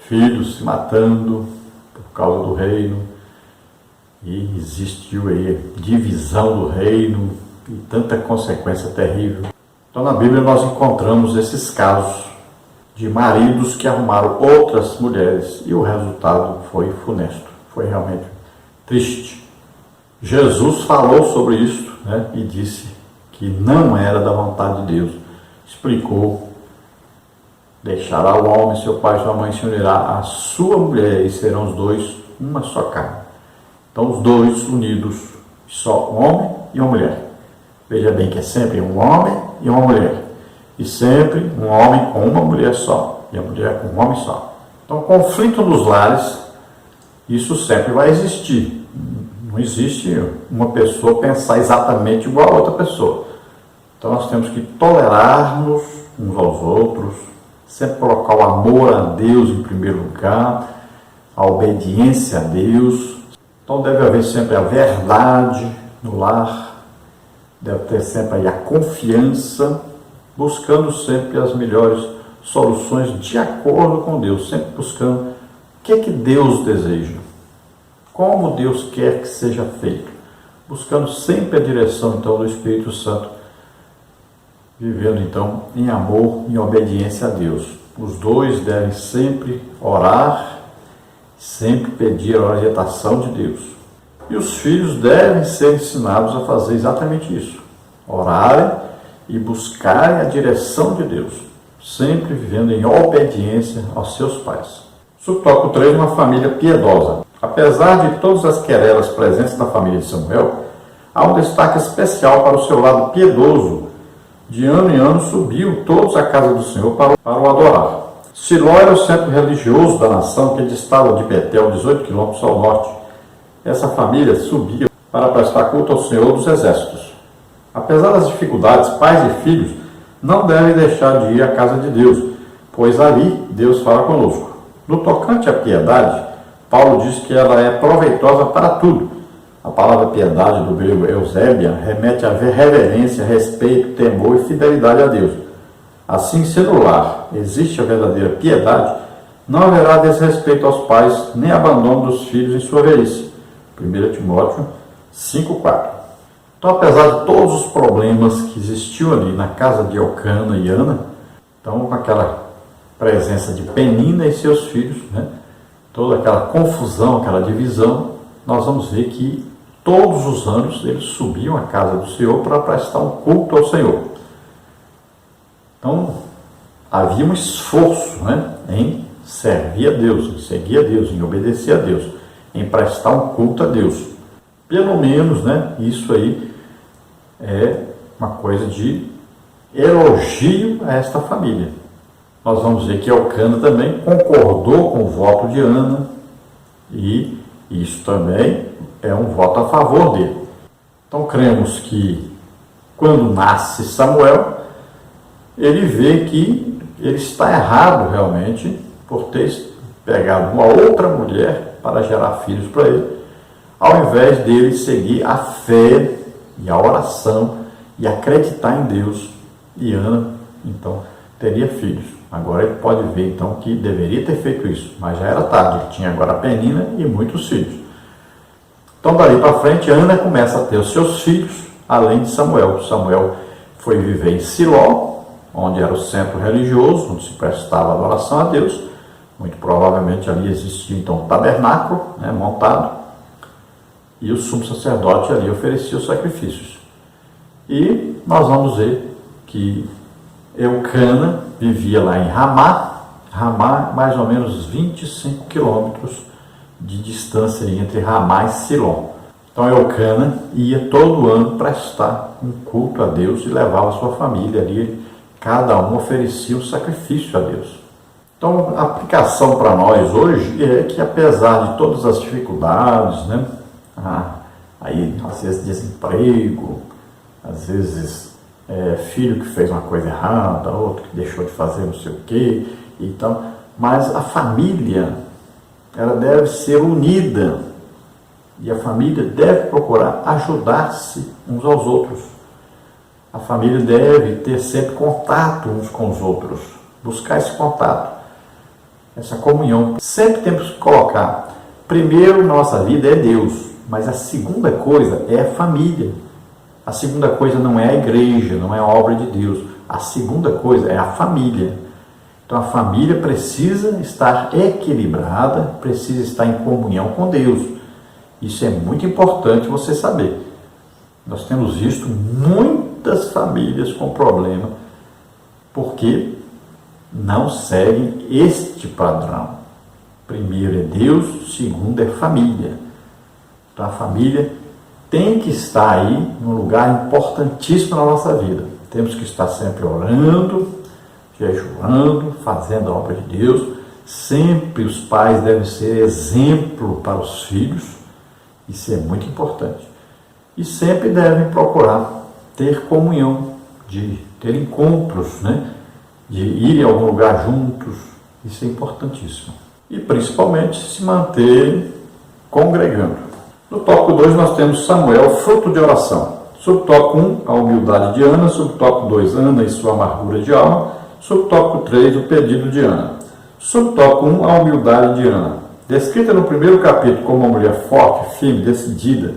filhos se matando por causa do reino, e existiu aí divisão do reino e tanta consequência terrível. Então na Bíblia nós encontramos esses casos de maridos que arrumaram outras mulheres e o resultado foi funesto, foi realmente triste. Jesus falou sobre isso, né, e disse que não era da vontade de Deus. Explicou: deixará o homem, seu pai e sua mãe, se unirá à sua mulher e serão os dois uma só carne. Então os dois unidos, só um homem e uma mulher. Veja bem que é sempre um homem e uma mulher. E sempre um homem com uma mulher só e a mulher com um homem só. Então conflito nos lares, isso sempre vai existir. Não existe uma pessoa pensar exatamente igual a outra pessoa. Então nós temos que tolerar-nos uns aos outros, sempre colocar o amor a Deus em primeiro lugar, a obediência a Deus. Então deve haver sempre a verdade no lar, deve ter sempre aí a confiança, buscando sempre as melhores soluções de acordo com Deus, sempre buscando o que é que Deus deseja, como Deus quer que seja feito, buscando sempre a direção então do Espírito Santo, vivendo então em amor, em obediência a Deus. Os dois devem sempre orar, sempre pedir a orientação de Deus. E os filhos devem ser ensinados a fazer exatamente isso, orarem e buscarem a direção de Deus, sempre vivendo em obediência aos seus pais. Subtópico 3, uma família piedosa. Apesar de todas as querelas presentes na família de Samuel, há um destaque especial para o seu lado piedoso. De ano em ano subiam todos à casa do Senhor para o adorar. Siló era o centro religioso da nação, que distava de Betel 18 quilômetros ao norte. Essa família subia para prestar culto ao Senhor dos Exércitos. Apesar das dificuldades, pais e filhos não devem deixar de ir à casa de Deus, pois ali Deus fala conosco. No tocante à piedade, Paulo diz que ela é proveitosa para tudo. A palavra piedade, do grego eusébia, remete a reverência, respeito, temor e fidelidade a Deus. Assim, se no lar existe a verdadeira piedade, não haverá desrespeito aos pais, nem abandono dos filhos em sua velhice. 1 Timóteo 5,4. Então, apesar de todos os problemas que existiam ali na casa de Elcana e Ana, então com aquela presença de Penina e seus filhos, né, toda aquela confusão, aquela divisão, nós vamos ver que todos os anos eles subiam à casa do Senhor para prestar um culto ao Senhor. Então, havia um esforço, né, em servir a Deus, em seguir a Deus, em obedecer a Deus, em prestar um culto a Deus. Pelo menos, né, isso aí é uma coisa de elogio a esta família. Nós vamos ver que Elcana também concordou com o voto de Ana, e isso também é um voto a favor dele. Então cremos que quando nasce Samuel, ele vê que ele está errado realmente por ter pegado uma outra mulher para gerar filhos para ele, ao invés dele seguir a fé e a oração e acreditar em Deus. E Ana, então, teria filhos. Agora ele pode ver, então, que deveria ter feito isso, mas já era tarde. Ele tinha agora a Penina e muitos filhos. Então, dali para frente, Ana começa a ter os seus filhos, além de Samuel. Samuel foi viver em Siló, onde era o centro religioso, onde se prestava adoração a Deus. Muito provavelmente ali existia, então, um tabernáculo, né, montado, e o sumo sacerdote ali oferecia os sacrifícios. E nós vamos ver que Elcana vivia lá em Ramá, mais ou menos 25 quilômetros de distância entre Ramá e Siló. Então Elcana ia todo ano prestar um culto a Deus e levava a sua família ali, cada um oferecia um sacrifício a Deus. Então a aplicação para nós hoje é que, apesar de todas as dificuldades, né, aí às vezes desemprego, às vezes filho que fez uma coisa errada, outro que deixou de fazer não sei o quê, então, mas a família, ela deve ser unida, e a família deve procurar ajudar-se uns aos outros. A família deve ter sempre contato uns com os outros, buscar esse contato. essa comunhão. Sempre temos que colocar, primeiro na nossa vida é Deus, mas a segunda coisa é a família. A segunda coisa não é a igreja, não é a obra de Deus. A segunda coisa é a família. Então a família precisa estar equilibrada, precisa estar em comunhão com Deus. Isso é muito importante você saber. Nós temos visto muitas famílias com problema porque não seguem este padrão. Primeiro é Deus, segundo é família. Então a família tem que estar aí num lugar importantíssimo na nossa vida. Temos que estar sempre orando, jejuando, fazendo a obra de Deus. Sempre os pais devem ser exemplo para os filhos. Isso é muito importante. E sempre devem procurar ter comunhão, de ter encontros, né? De ir a algum lugar juntos. Isso é importantíssimo. E principalmente se manter congregando. No tópico 2 nós temos Samuel, fruto de oração. Subtópico 1, a humildade de Ana. Subtópico 2, Ana e sua amargura de alma. Subtópico 3, o pedido de Ana. Subtópico 1, a humildade de Ana. Descrita no primeiro capítulo como uma mulher forte, firme, decidida,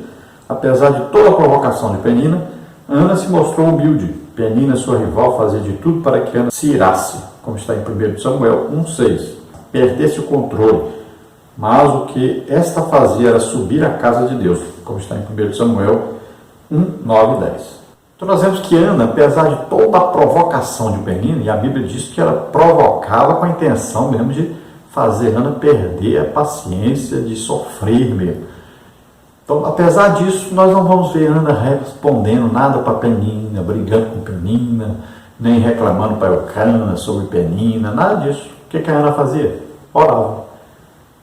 apesar de toda a provocação de Penina, Ana se mostrou humilde. Penina, sua rival, fazia de tudo para que Ana se irasse, como está em 1 Samuel 1,6. Perdesse o controle, mas o que esta fazia era subir à casa de Deus, como está em 1 Samuel 1,9 e 10. Então nós vemos que Ana, apesar de toda a provocação de Penina, e a Bíblia diz que ela provocava com a intenção mesmo de fazer Ana perder a paciência, de sofrer mesmo. Então, apesar disso, nós não vamos ver Ana respondendo nada para Penina, brigando com Penina, nem reclamando para Eucana sobre Penina, nada disso. O que a Ana fazia? Orava.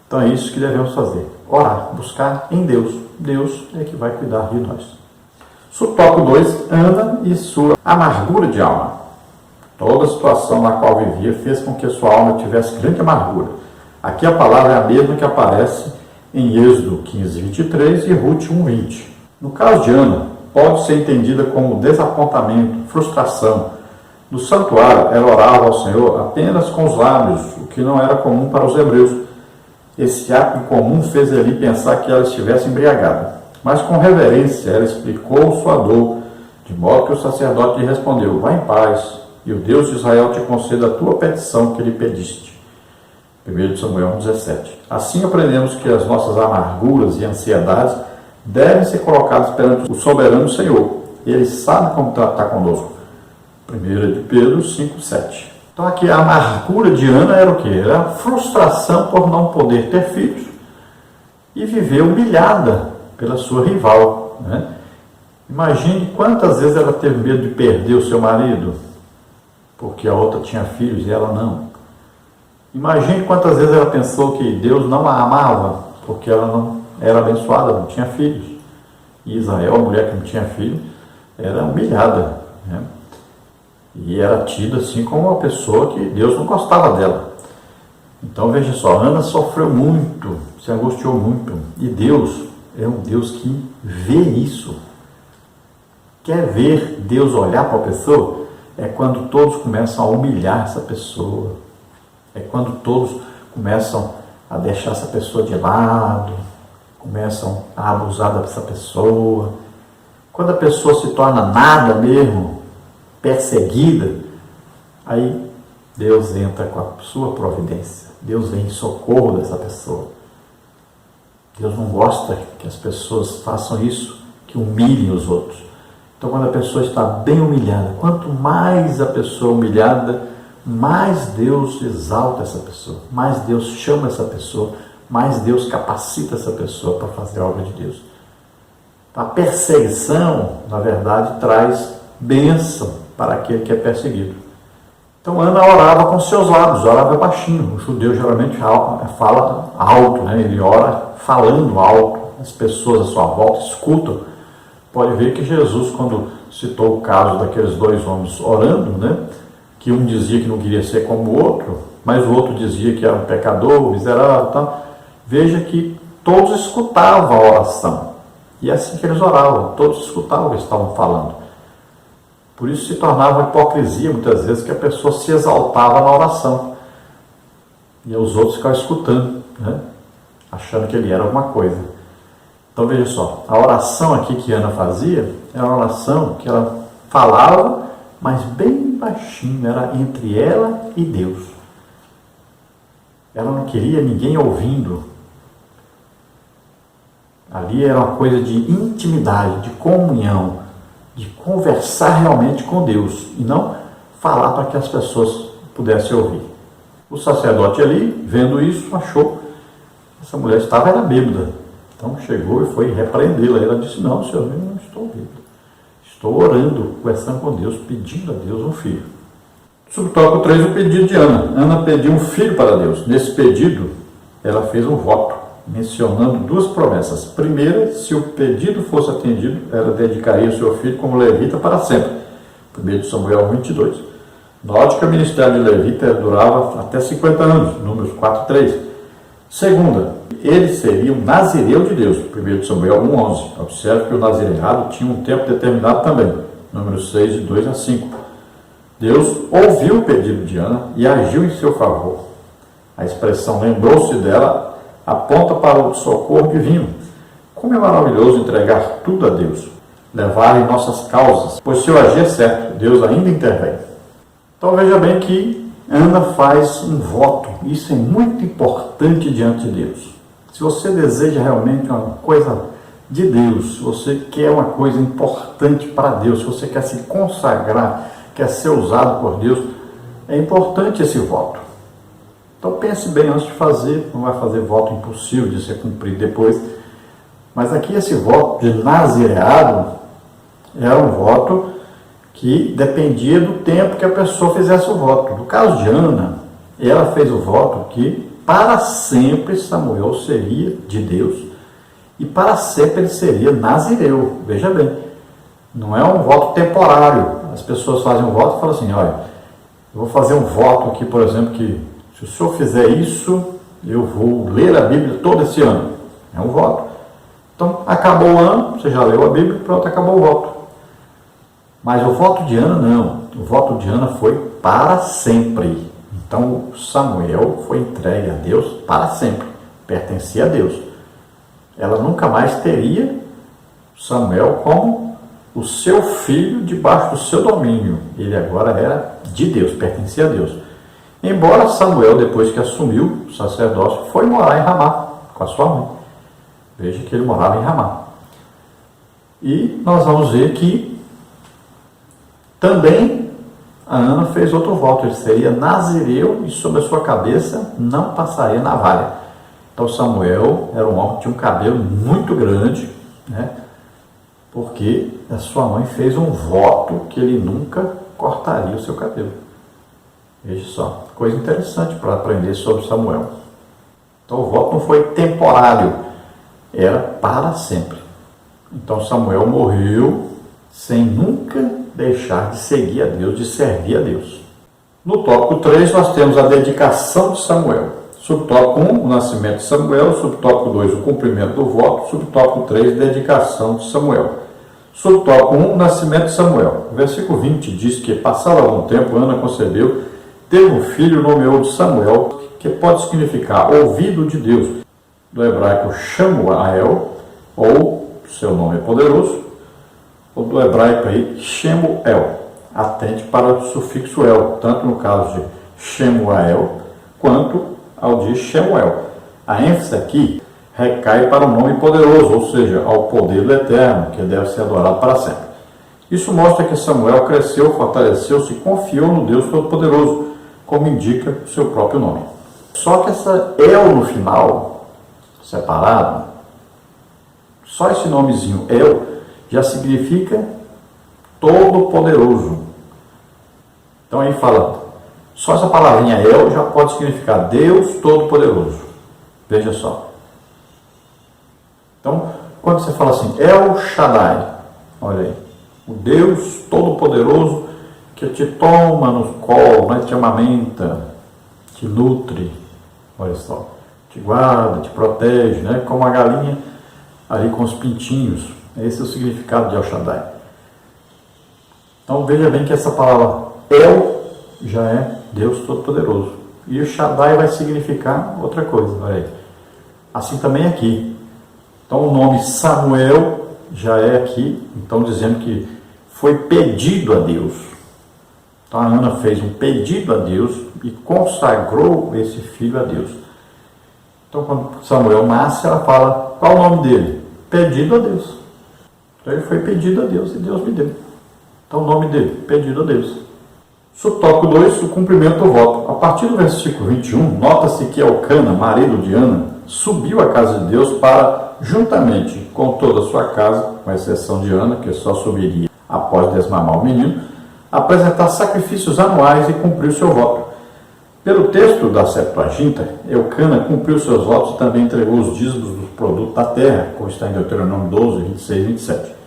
Então é isso que devemos fazer. Orar, buscar em Deus. Deus é que vai cuidar de nós. Subtópico 2, Ana e sua amargura de alma. Toda a situação na qual vivia fez com que sua alma tivesse grande amargura. Aqui a palavra é a mesma que aparece em Êxodo 15, 23 e Ruth 1, 20. No caso de Ana, pode ser entendida como desapontamento, frustração. No santuário, ela orava ao Senhor apenas com os lábios, o que não era comum para os hebreus. Esse ato incomum fez Eli pensar que ela estivesse embriagada. Mas com reverência, ela explicou sua dor, de modo que o sacerdote lhe respondeu: vá em paz, e o Deus de Israel te conceda a tua petição que lhe pediste. 1 Samuel 17. Assim aprendemos que as nossas amarguras e ansiedades devem ser colocadas perante o soberano Senhor. Ele sabe como tratar conosco. 1 de Pedro 5, 7. Então aqui a amargura de Ana era o quê? Era a frustração por não poder ter filhos e viver humilhada pela sua rival, né? Imagine quantas vezes ela teve medo de perder o seu marido, porque a outra tinha filhos e ela não. Imagine quantas vezes ela pensou que Deus não a amava, porque ela não era abençoada, não tinha filhos. E Israel, a mulher que não tinha filho, era humilhada, né? E era tida assim como uma pessoa que Deus não gostava dela. Então veja só, Ana sofreu muito, se angustiou muito. E Deus é um Deus que vê isso. Quer ver Deus olhar para a pessoa? É quando todos começam a humilhar essa pessoa. É quando todos começam a deixar essa pessoa de lado, começam a abusar dessa pessoa. Quando a pessoa se torna nada mesmo, perseguida, aí Deus entra com a sua providência. Deus vem em socorro dessa pessoa. Deus não gosta que as pessoas façam isso, que humilhem os outros. Então, quando a pessoa está bem humilhada, quanto mais a pessoa humilhada, mais Deus exalta essa pessoa, mais Deus chama essa pessoa, mais Deus capacita essa pessoa para fazer a obra de Deus. A perseguição, na verdade, traz bênção para aquele que é perseguido. Então Ana orava com seus lábios, orava baixinho. O judeu geralmente fala alto, né? Ele ora falando alto. As pessoas à sua volta escutam. Pode ver que Jesus, quando citou o caso daqueles dois homens orando, né? Que um dizia que não queria ser como o outro, mas o outro dizia que era um pecador, miserável, tá? Veja que todos escutavam a oração. E é assim que eles oravam, todos escutavam o que estavam falando. Por isso se tornava uma hipocrisia, muitas vezes, que a pessoa se exaltava na oração. E os outros ficavam escutando, né? Achando que ele era alguma coisa. Então veja só, a oração aqui que Ana fazia era uma oração que ela falava, mas bem baixinho, era entre ela e Deus. Ela não queria ninguém ouvindo. Ali era uma coisa de intimidade, de comunhão, de conversar realmente com Deus e não falar para que as pessoas pudessem ouvir. O sacerdote ali, vendo isso, achou que essa mulher estava bêbada. Então chegou e foi repreendê-la. Ela disse: não, senhor, eu não estou bêbada. Estou orando, conversando com Deus, pedindo a Deus um filho. Subtópico 3, o pedido de Ana. Ana pediu um filho para Deus. Nesse pedido, ela fez um voto, mencionando duas promessas. Primeira, se o pedido fosse atendido, ela dedicaria o seu filho como levita para sempre. 1 Samuel 22. Note que o ministério de levita durava até 50 anos, Números 4:3. Segunda, ele seria um nazireu de Deus, 1 Samuel 1:11. Observe que o nazireado tinha um tempo determinado também, Números 6, 2-5. Deus ouviu o pedido de Ana e agiu em seu favor. A expressão lembrou-se dela aponta para o socorro divino. Como é maravilhoso entregar tudo a Deus, levar em nossas causas, pois se eu agir certo, Deus ainda intervém. Então veja bem que Ana faz um voto. Isso é muito importante diante de Deus. Se você deseja realmente uma coisa de Deus, se você quer uma coisa importante para Deus, se você quer se consagrar, quer ser usado por Deus, é importante esse voto. Então pense bem antes de fazer, não vai fazer voto impossível de ser cumprido depois. Mas aqui esse voto de nazireado era um voto que dependia do tempo que a pessoa fizesse o voto. No caso de Ana, ela fez o voto que para sempre Samuel seria de Deus e para sempre ele seria nazireu. Veja bem, não é um voto temporário. As pessoas fazem um voto e falam assim: olha, eu vou fazer um voto aqui, por exemplo, que se o senhor fizer isso, eu vou ler a Bíblia todo esse ano. É um voto. Então, acabou o ano, você já leu a Bíblia, pronto, acabou o voto. Mas o voto de Ana não. O voto de Ana foi para sempre. Então, Samuel foi entregue a Deus para sempre. Pertencia a Deus. Ela nunca mais teria Samuel como o seu filho debaixo do seu domínio. Ele agora era de Deus, pertencia a Deus. Embora Samuel, depois que assumiu o sacerdócio, foi morar em Ramá com a sua mãe. Veja que ele morava em Ramá. E nós vamos ver que também a Ana fez outro voto. Ele seria nazireu e sobre a sua cabeça não passaria navalha. Então Samuel era um homem que tinha um cabelo muito grande, né? Porque a sua mãe fez um voto que ele nunca cortaria o seu cabelo. Veja só, coisa interessante para aprender sobre Samuel. Então o voto não foi temporário, era para sempre. Então Samuel morreu sem nunca deixar de seguir a Deus, de servir a Deus. No tópico 3 nós temos a dedicação de Samuel. Subtópico 1, o nascimento de Samuel. Subtópico 2, o cumprimento do voto. Subtópico 3, dedicação de Samuel. Subtópico 1, o nascimento de Samuel. O versículo 20 diz que, passado algum tempo, Ana concebeu, teve um filho, nomeou de Samuel, que pode significar ouvido de Deus, do hebraico Shamuel, ou seu nome é poderoso, ou do hebraico aí Shemuel. Atente para o sufixo el, tanto no caso de Shemuel, quanto ao de Shemuel. A ênfase aqui recai para o nome poderoso, ou seja, ao poder do Eterno, que deve ser adorado para sempre. Isso mostra que Samuel cresceu, fortaleceu-se e confiou no Deus Todo-Poderoso, como indica o seu próprio nome. Só que essa El no final, separado, só esse nomezinho El já significa Todo-Poderoso. Então aí fala, só essa palavrinha El já pode significar Deus Todo-Poderoso. Veja só. Então, quando você fala assim, El Shaddai, olha aí, o Deus Todo-Poderoso que te toma no colo, né, te amamenta, te nutre, olha só, te guarda, te protege, né, como a galinha ali com os pintinhos. Esse é o significado de El Shaddai. Então veja bem que essa palavra El já é Deus Todo-Poderoso. E o Shaddai vai significar outra coisa, olha aí. Assim também aqui. Então o nome Samuel já é aqui, então dizendo que foi pedido a Deus. Então a Ana fez um pedido a Deus e consagrou esse filho a Deus. Então quando Samuel nasce, ela fala, qual o nome dele? Pedido a Deus. Então ele foi pedido a Deus e Deus me deu. Então o nome dele, pedido a Deus. Subtópico 2, o cumprimento do voto. A partir do versículo 21, nota-se que Elcana, marido de Ana, subiu à casa de Deus para, juntamente com toda a sua casa, com exceção de Ana, que só subiria após desmamar o menino, apresentar sacrifícios anuais e cumprir o seu voto. Pelo texto da Septuaginta, Elcana cumpriu seus votos e também entregou os dízimos dos produtos da terra, como está em Deuteronômio 12, 26 e 27.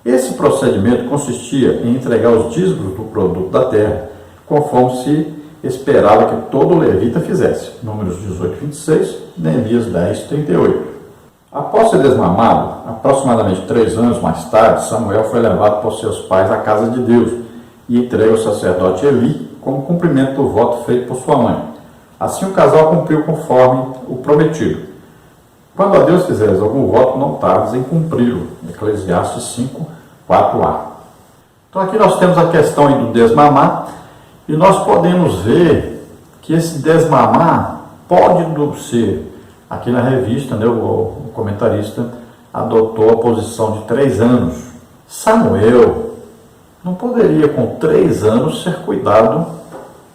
Esse procedimento consistia em entregar os dízimos do produto da terra, conforme se esperava que todo levita fizesse. Números 18, 26, Neemias 10, 38. Após ser desmamado, aproximadamente 3 anos mais tarde, Samuel foi levado por seus pais à casa de Deus e entregue ao sacerdote Eli como cumprimento do voto feito por sua mãe. Assim o casal cumpriu conforme o prometido. Quando a Deus fizeres algum voto, não tardes em cumpri-lo. Eclesiastes 5, 4a. Então aqui nós temos a questão aí do desmamar, e nós podemos ver que esse desmamar pode ser, aqui na revista, né, o comentarista adotou a posição de 3 anos. Samuel não poderia com 3 anos ser cuidado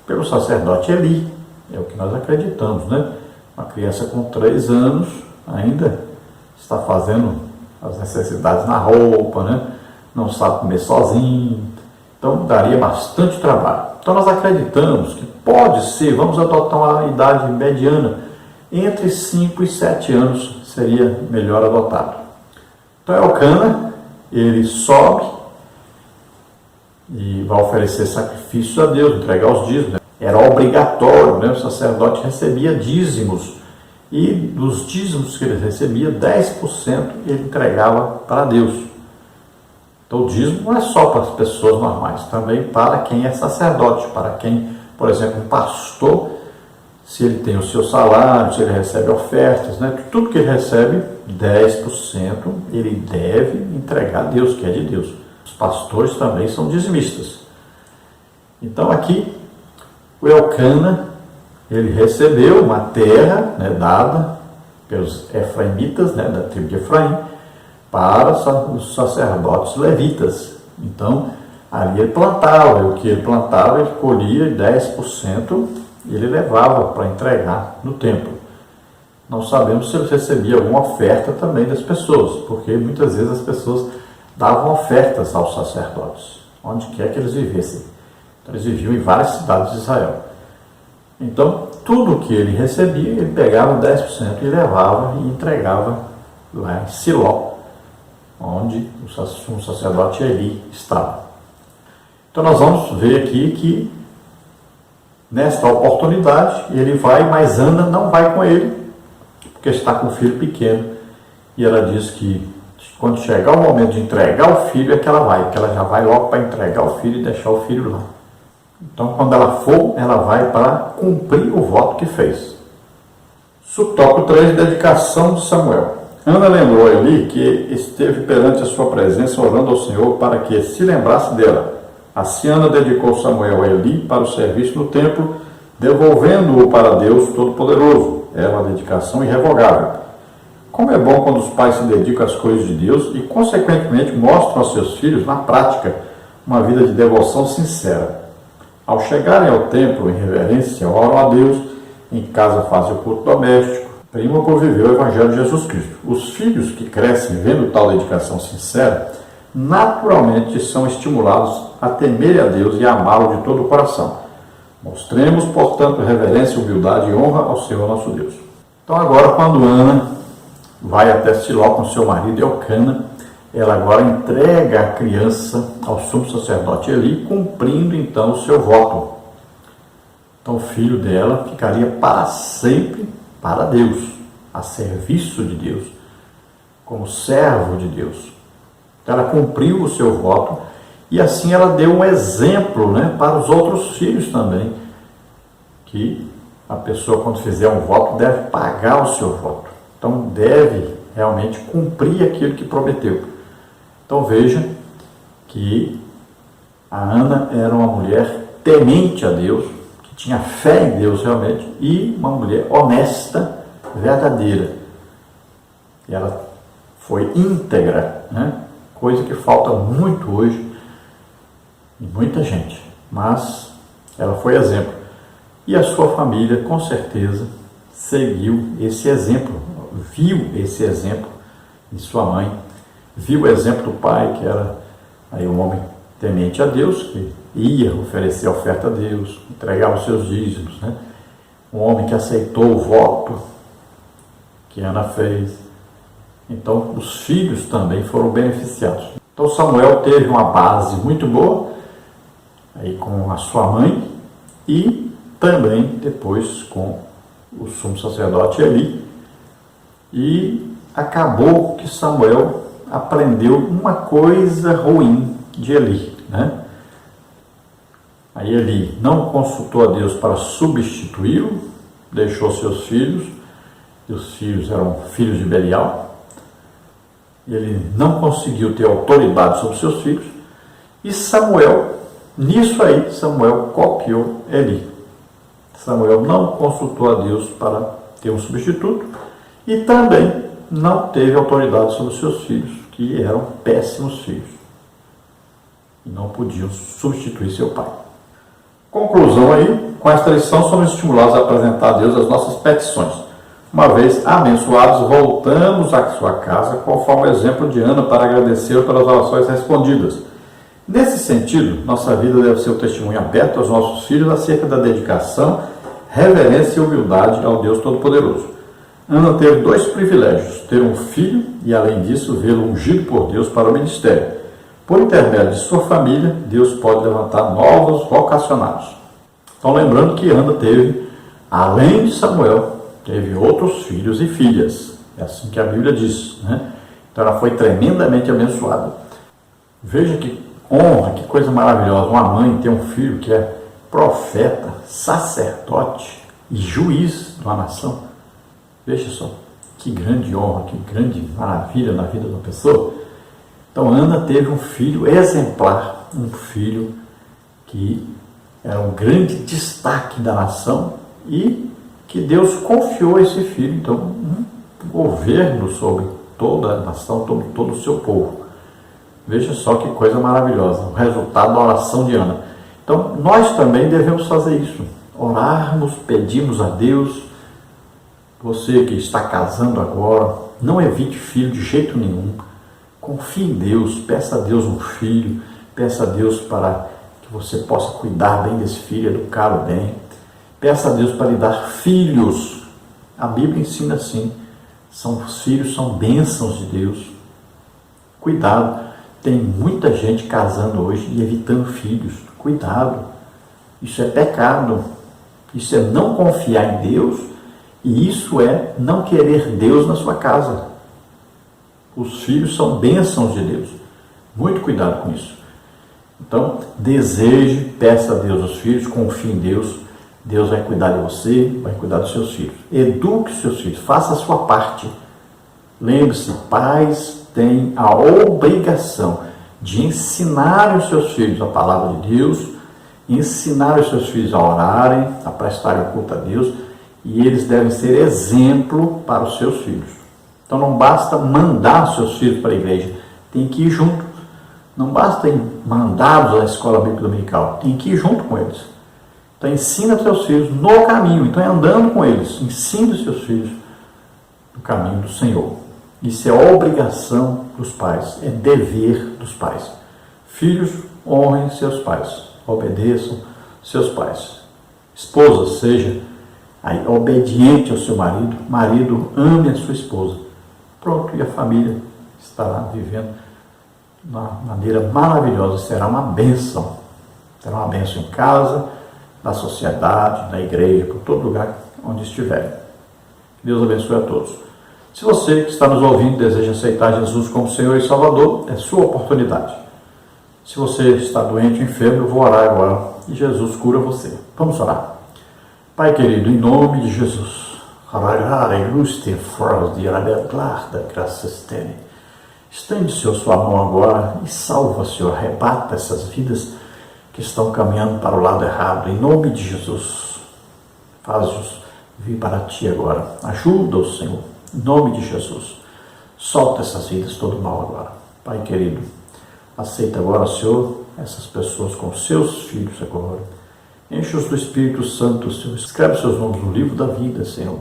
pelo sacerdote Eli, é o que nós acreditamos, né? Uma criança com 3 anos ainda está fazendo as necessidades na roupa, né? Não sabe comer sozinho, então daria bastante trabalho. Então nós acreditamos que pode ser, vamos adotar uma idade mediana, entre 5 e 7 anos seria melhor adotado. Então Elcana, ele sobe e vai oferecer sacrifícios a Deus, entregar os dízimos. Era obrigatório, né? O sacerdote recebia dízimos, e dos dízimos que ele recebia, 10% ele entregava para Deus. Então o dízimo não é só para as pessoas normais, também para quem é sacerdote, para quem, por exemplo, um pastor, se ele tem o seu salário, se ele recebe ofertas, né? Tudo que ele recebe, 10% ele deve entregar a Deus, que é de Deus. Os pastores também são dizimistas. Então aqui, o Elcana, ele recebeu uma terra, né, dada pelos efraimitas, né, da tribo de Efraim, para os sacerdotes levitas. Então, ali ele plantava, e o que ele plantava, ele colhia 10% e ele levava para entregar no templo. Não sabemos se ele recebia alguma oferta também das pessoas, porque muitas vezes as pessoas davam ofertas aos sacerdotes, onde quer que eles vivessem. Então, eles viviam em várias cidades de Israel. Então, tudo que ele recebia, ele pegava 10% e levava e entregava lá em Siló, onde o sacerdote Eli estava. Então, nós vamos ver aqui que, nesta oportunidade, ele vai, mas Ana não vai com ele, porque está com o filho pequeno. E ela diz que, quando chegar o momento de entregar o filho, é que ela vai, que ela já vai logo para entregar o filho e deixar o filho lá. Então, quando ela for, ela vai para cumprir o voto que fez. Subtópico 3, dedicação de Samuel. Ana lembrou a Eli que esteve perante a sua presença orando ao Senhor para que se lembrasse dela. Assim Ana dedicou Samuel a Eli para o serviço no templo, devolvendo-o para Deus Todo-Poderoso. É uma dedicação irrevogável. Como é bom quando os pais se dedicam às coisas de Deus e, consequentemente, mostram aos seus filhos, na prática, uma vida de devoção sincera. Ao chegarem ao templo em reverência, oram a Deus, em casa fazem o culto doméstico, primam por viver o Evangelho de Jesus Cristo. Os filhos que crescem vendo tal dedicação sincera, naturalmente são estimulados a temer a Deus e a amá-lo de todo o coração. Mostremos, portanto, reverência, humildade e honra ao Senhor nosso Deus. Então agora, quando Ana vai até Siló com seu marido Elcana, ela agora entrega a criança ao sumo sacerdote Eli, cumprindo então o seu voto. Então o filho dela ficaria para sempre para Deus, a serviço de Deus, como servo de Deus. Então ela cumpriu o seu voto e assim ela deu um exemplo, né, para os outros filhos também, que a pessoa, quando fizer um voto, deve pagar o seu voto. Então, deve realmente cumprir aquilo que prometeu. Então, veja que a Ana era uma mulher temente a Deus, que tinha fé em Deus realmente, e uma mulher honesta, verdadeira. E ela foi íntegra, né? Coisa que falta muito hoje em muita gente. Mas ela foi exemplo. E a sua família, com certeza, seguiu esse exemplo, viu esse exemplo de sua mãe, viu o exemplo do pai, que era aí um homem temente a Deus, que ia oferecer a oferta a Deus, entregava os seus dízimos, né? Um homem que aceitou o voto que Ana fez. Então, os filhos também foram beneficiados. Então, Samuel teve uma base muito boa aí com a sua mãe e também depois com o sumo sacerdote Eli. E acabou que Samuel aprendeu uma coisa ruim de Eli, né? Aí Eli não consultou a Deus para substituí-lo, deixou seus filhos, e os filhos eram filhos de Belial. Ele não conseguiu ter autoridade sobre seus filhos. E Samuel, nisso aí, Samuel copiou Eli. Samuel não consultou a Deus para ter um substituto e também não teve autoridade sobre seus filhos, que eram péssimos filhos e não podiam substituir seu pai. Conclusão aí, com esta lição somos estimulados a apresentar a Deus as nossas petições. Uma vez abençoados, voltamos à sua casa, conforme o exemplo de Ana, para agradecer pelas orações respondidas. Nesse sentido, nossa vida deve ser um testemunho aberto aos nossos filhos acerca da dedicação, reverência e humildade ao Deus Todo-Poderoso. Ana teve dois privilégios: ter um filho e, além disso, vê-lo ungido por Deus para o ministério. Por intermédio de sua família, Deus pode levantar novos vocacionados. Então, lembrando que Ana teve, além de Samuel, teve outros filhos e filhas. É assim que a Bíblia diz, né? Então, ela foi tremendamente abençoada. Veja que honra, que coisa maravilhosa. Uma mãe ter um filho que é profeta, sacerdote e juiz de uma nação. Veja só, que grande honra, que grande maravilha na vida de uma pessoa. Então, Ana teve um filho exemplar, um filho que era um grande destaque da nação e que Deus confiou a esse filho, então, um governo sobre toda a nação, todo o seu povo. Veja só que coisa maravilhosa, o resultado da oração de Ana. Então, nós também devemos fazer isso, orarmos, pedirmos a Deus. Você que está casando agora, não evite filho de jeito nenhum. Confie em Deus, peça a Deus um filho, peça a Deus para que você possa cuidar bem desse filho, educá-lo bem. Peça a Deus para lhe dar filhos. A Bíblia ensina assim, os filhos são bênçãos de Deus. Cuidado, tem muita gente casando hoje e evitando filhos. Cuidado, isso é pecado, isso é não confiar em Deus e isso é não querer Deus na sua casa. Os filhos são bênçãos de Deus. Muito cuidado com isso. Então, deseje, peça a Deus os filhos, confie em Deus. Deus vai cuidar de você, vai cuidar dos seus filhos. Eduque os seus filhos, faça a sua parte. Lembre-se, pais têm a obrigação de ensinar os seus filhos a palavra de Deus, ensinar os seus filhos a orarem, a prestarem culto a Deus, e eles devem ser exemplo para os seus filhos. Então não basta mandar seus filhos para a igreja, tem que ir junto. Não basta mandá-los à escola bíblica dominical, tem que ir junto com eles. Então ensina seus filhos no caminho, então é andando com eles, ensine os seus filhos no caminho do Senhor. Isso é obrigação dos pais, é dever dos pais. Filhos, honrem seus pais, obedeçam seus pais. Esposa, seja obediente ao seu marido, marido, ame a sua esposa. Pronto, e a família estará vivendo de uma maneira maravilhosa, será uma bênção. Será uma bênção em casa, na sociedade, na igreja, por todo lugar onde estiverem. Deus abençoe a todos. Se você que está nos ouvindo deseja aceitar Jesus como Senhor e Salvador, é sua oportunidade. Se você está doente ou enfermo, eu vou orar agora e Jesus cura você. Vamos orar. Pai querido, em nome de Jesus, estende, Senhor, sua mão agora e salva, Senhor, arrebata essas vidas que estão caminhando para o lado errado, em nome de Jesus. Faz-os vir para Ti agora, ajuda-os, Senhor, em nome de Jesus. Solta essas vidas, todo mal agora. Pai querido, aceita agora, Senhor, essas pessoas com seus filhos agora. Enche-os do Espírito Santo, Senhor. Escreve seus nomes no livro da vida, Senhor.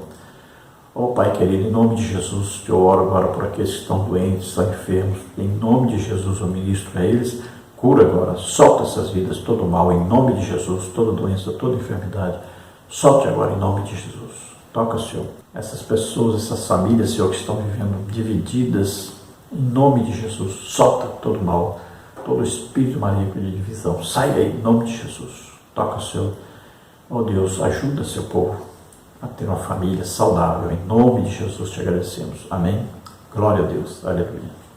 Ó Pai querido, em nome de Jesus, eu oro agora por aqueles que estão doentes, estão enfermos. Em nome de Jesus, eu ministro a eles. Cura agora, solta essas vidas, todo mal, em nome de Jesus, toda doença, toda enfermidade. Solte agora, em nome de Jesus. Toca, Senhor, essas pessoas, essas famílias, Senhor, que estão vivendo divididas, em nome de Jesus, solta todo mal, todo espírito maligno de divisão, sai daí, em nome de Jesus. Toca, Senhor, ó Deus, ajuda seu povo a ter uma família saudável, em nome de Jesus te agradecemos. Amém. Glória a Deus. Aleluia.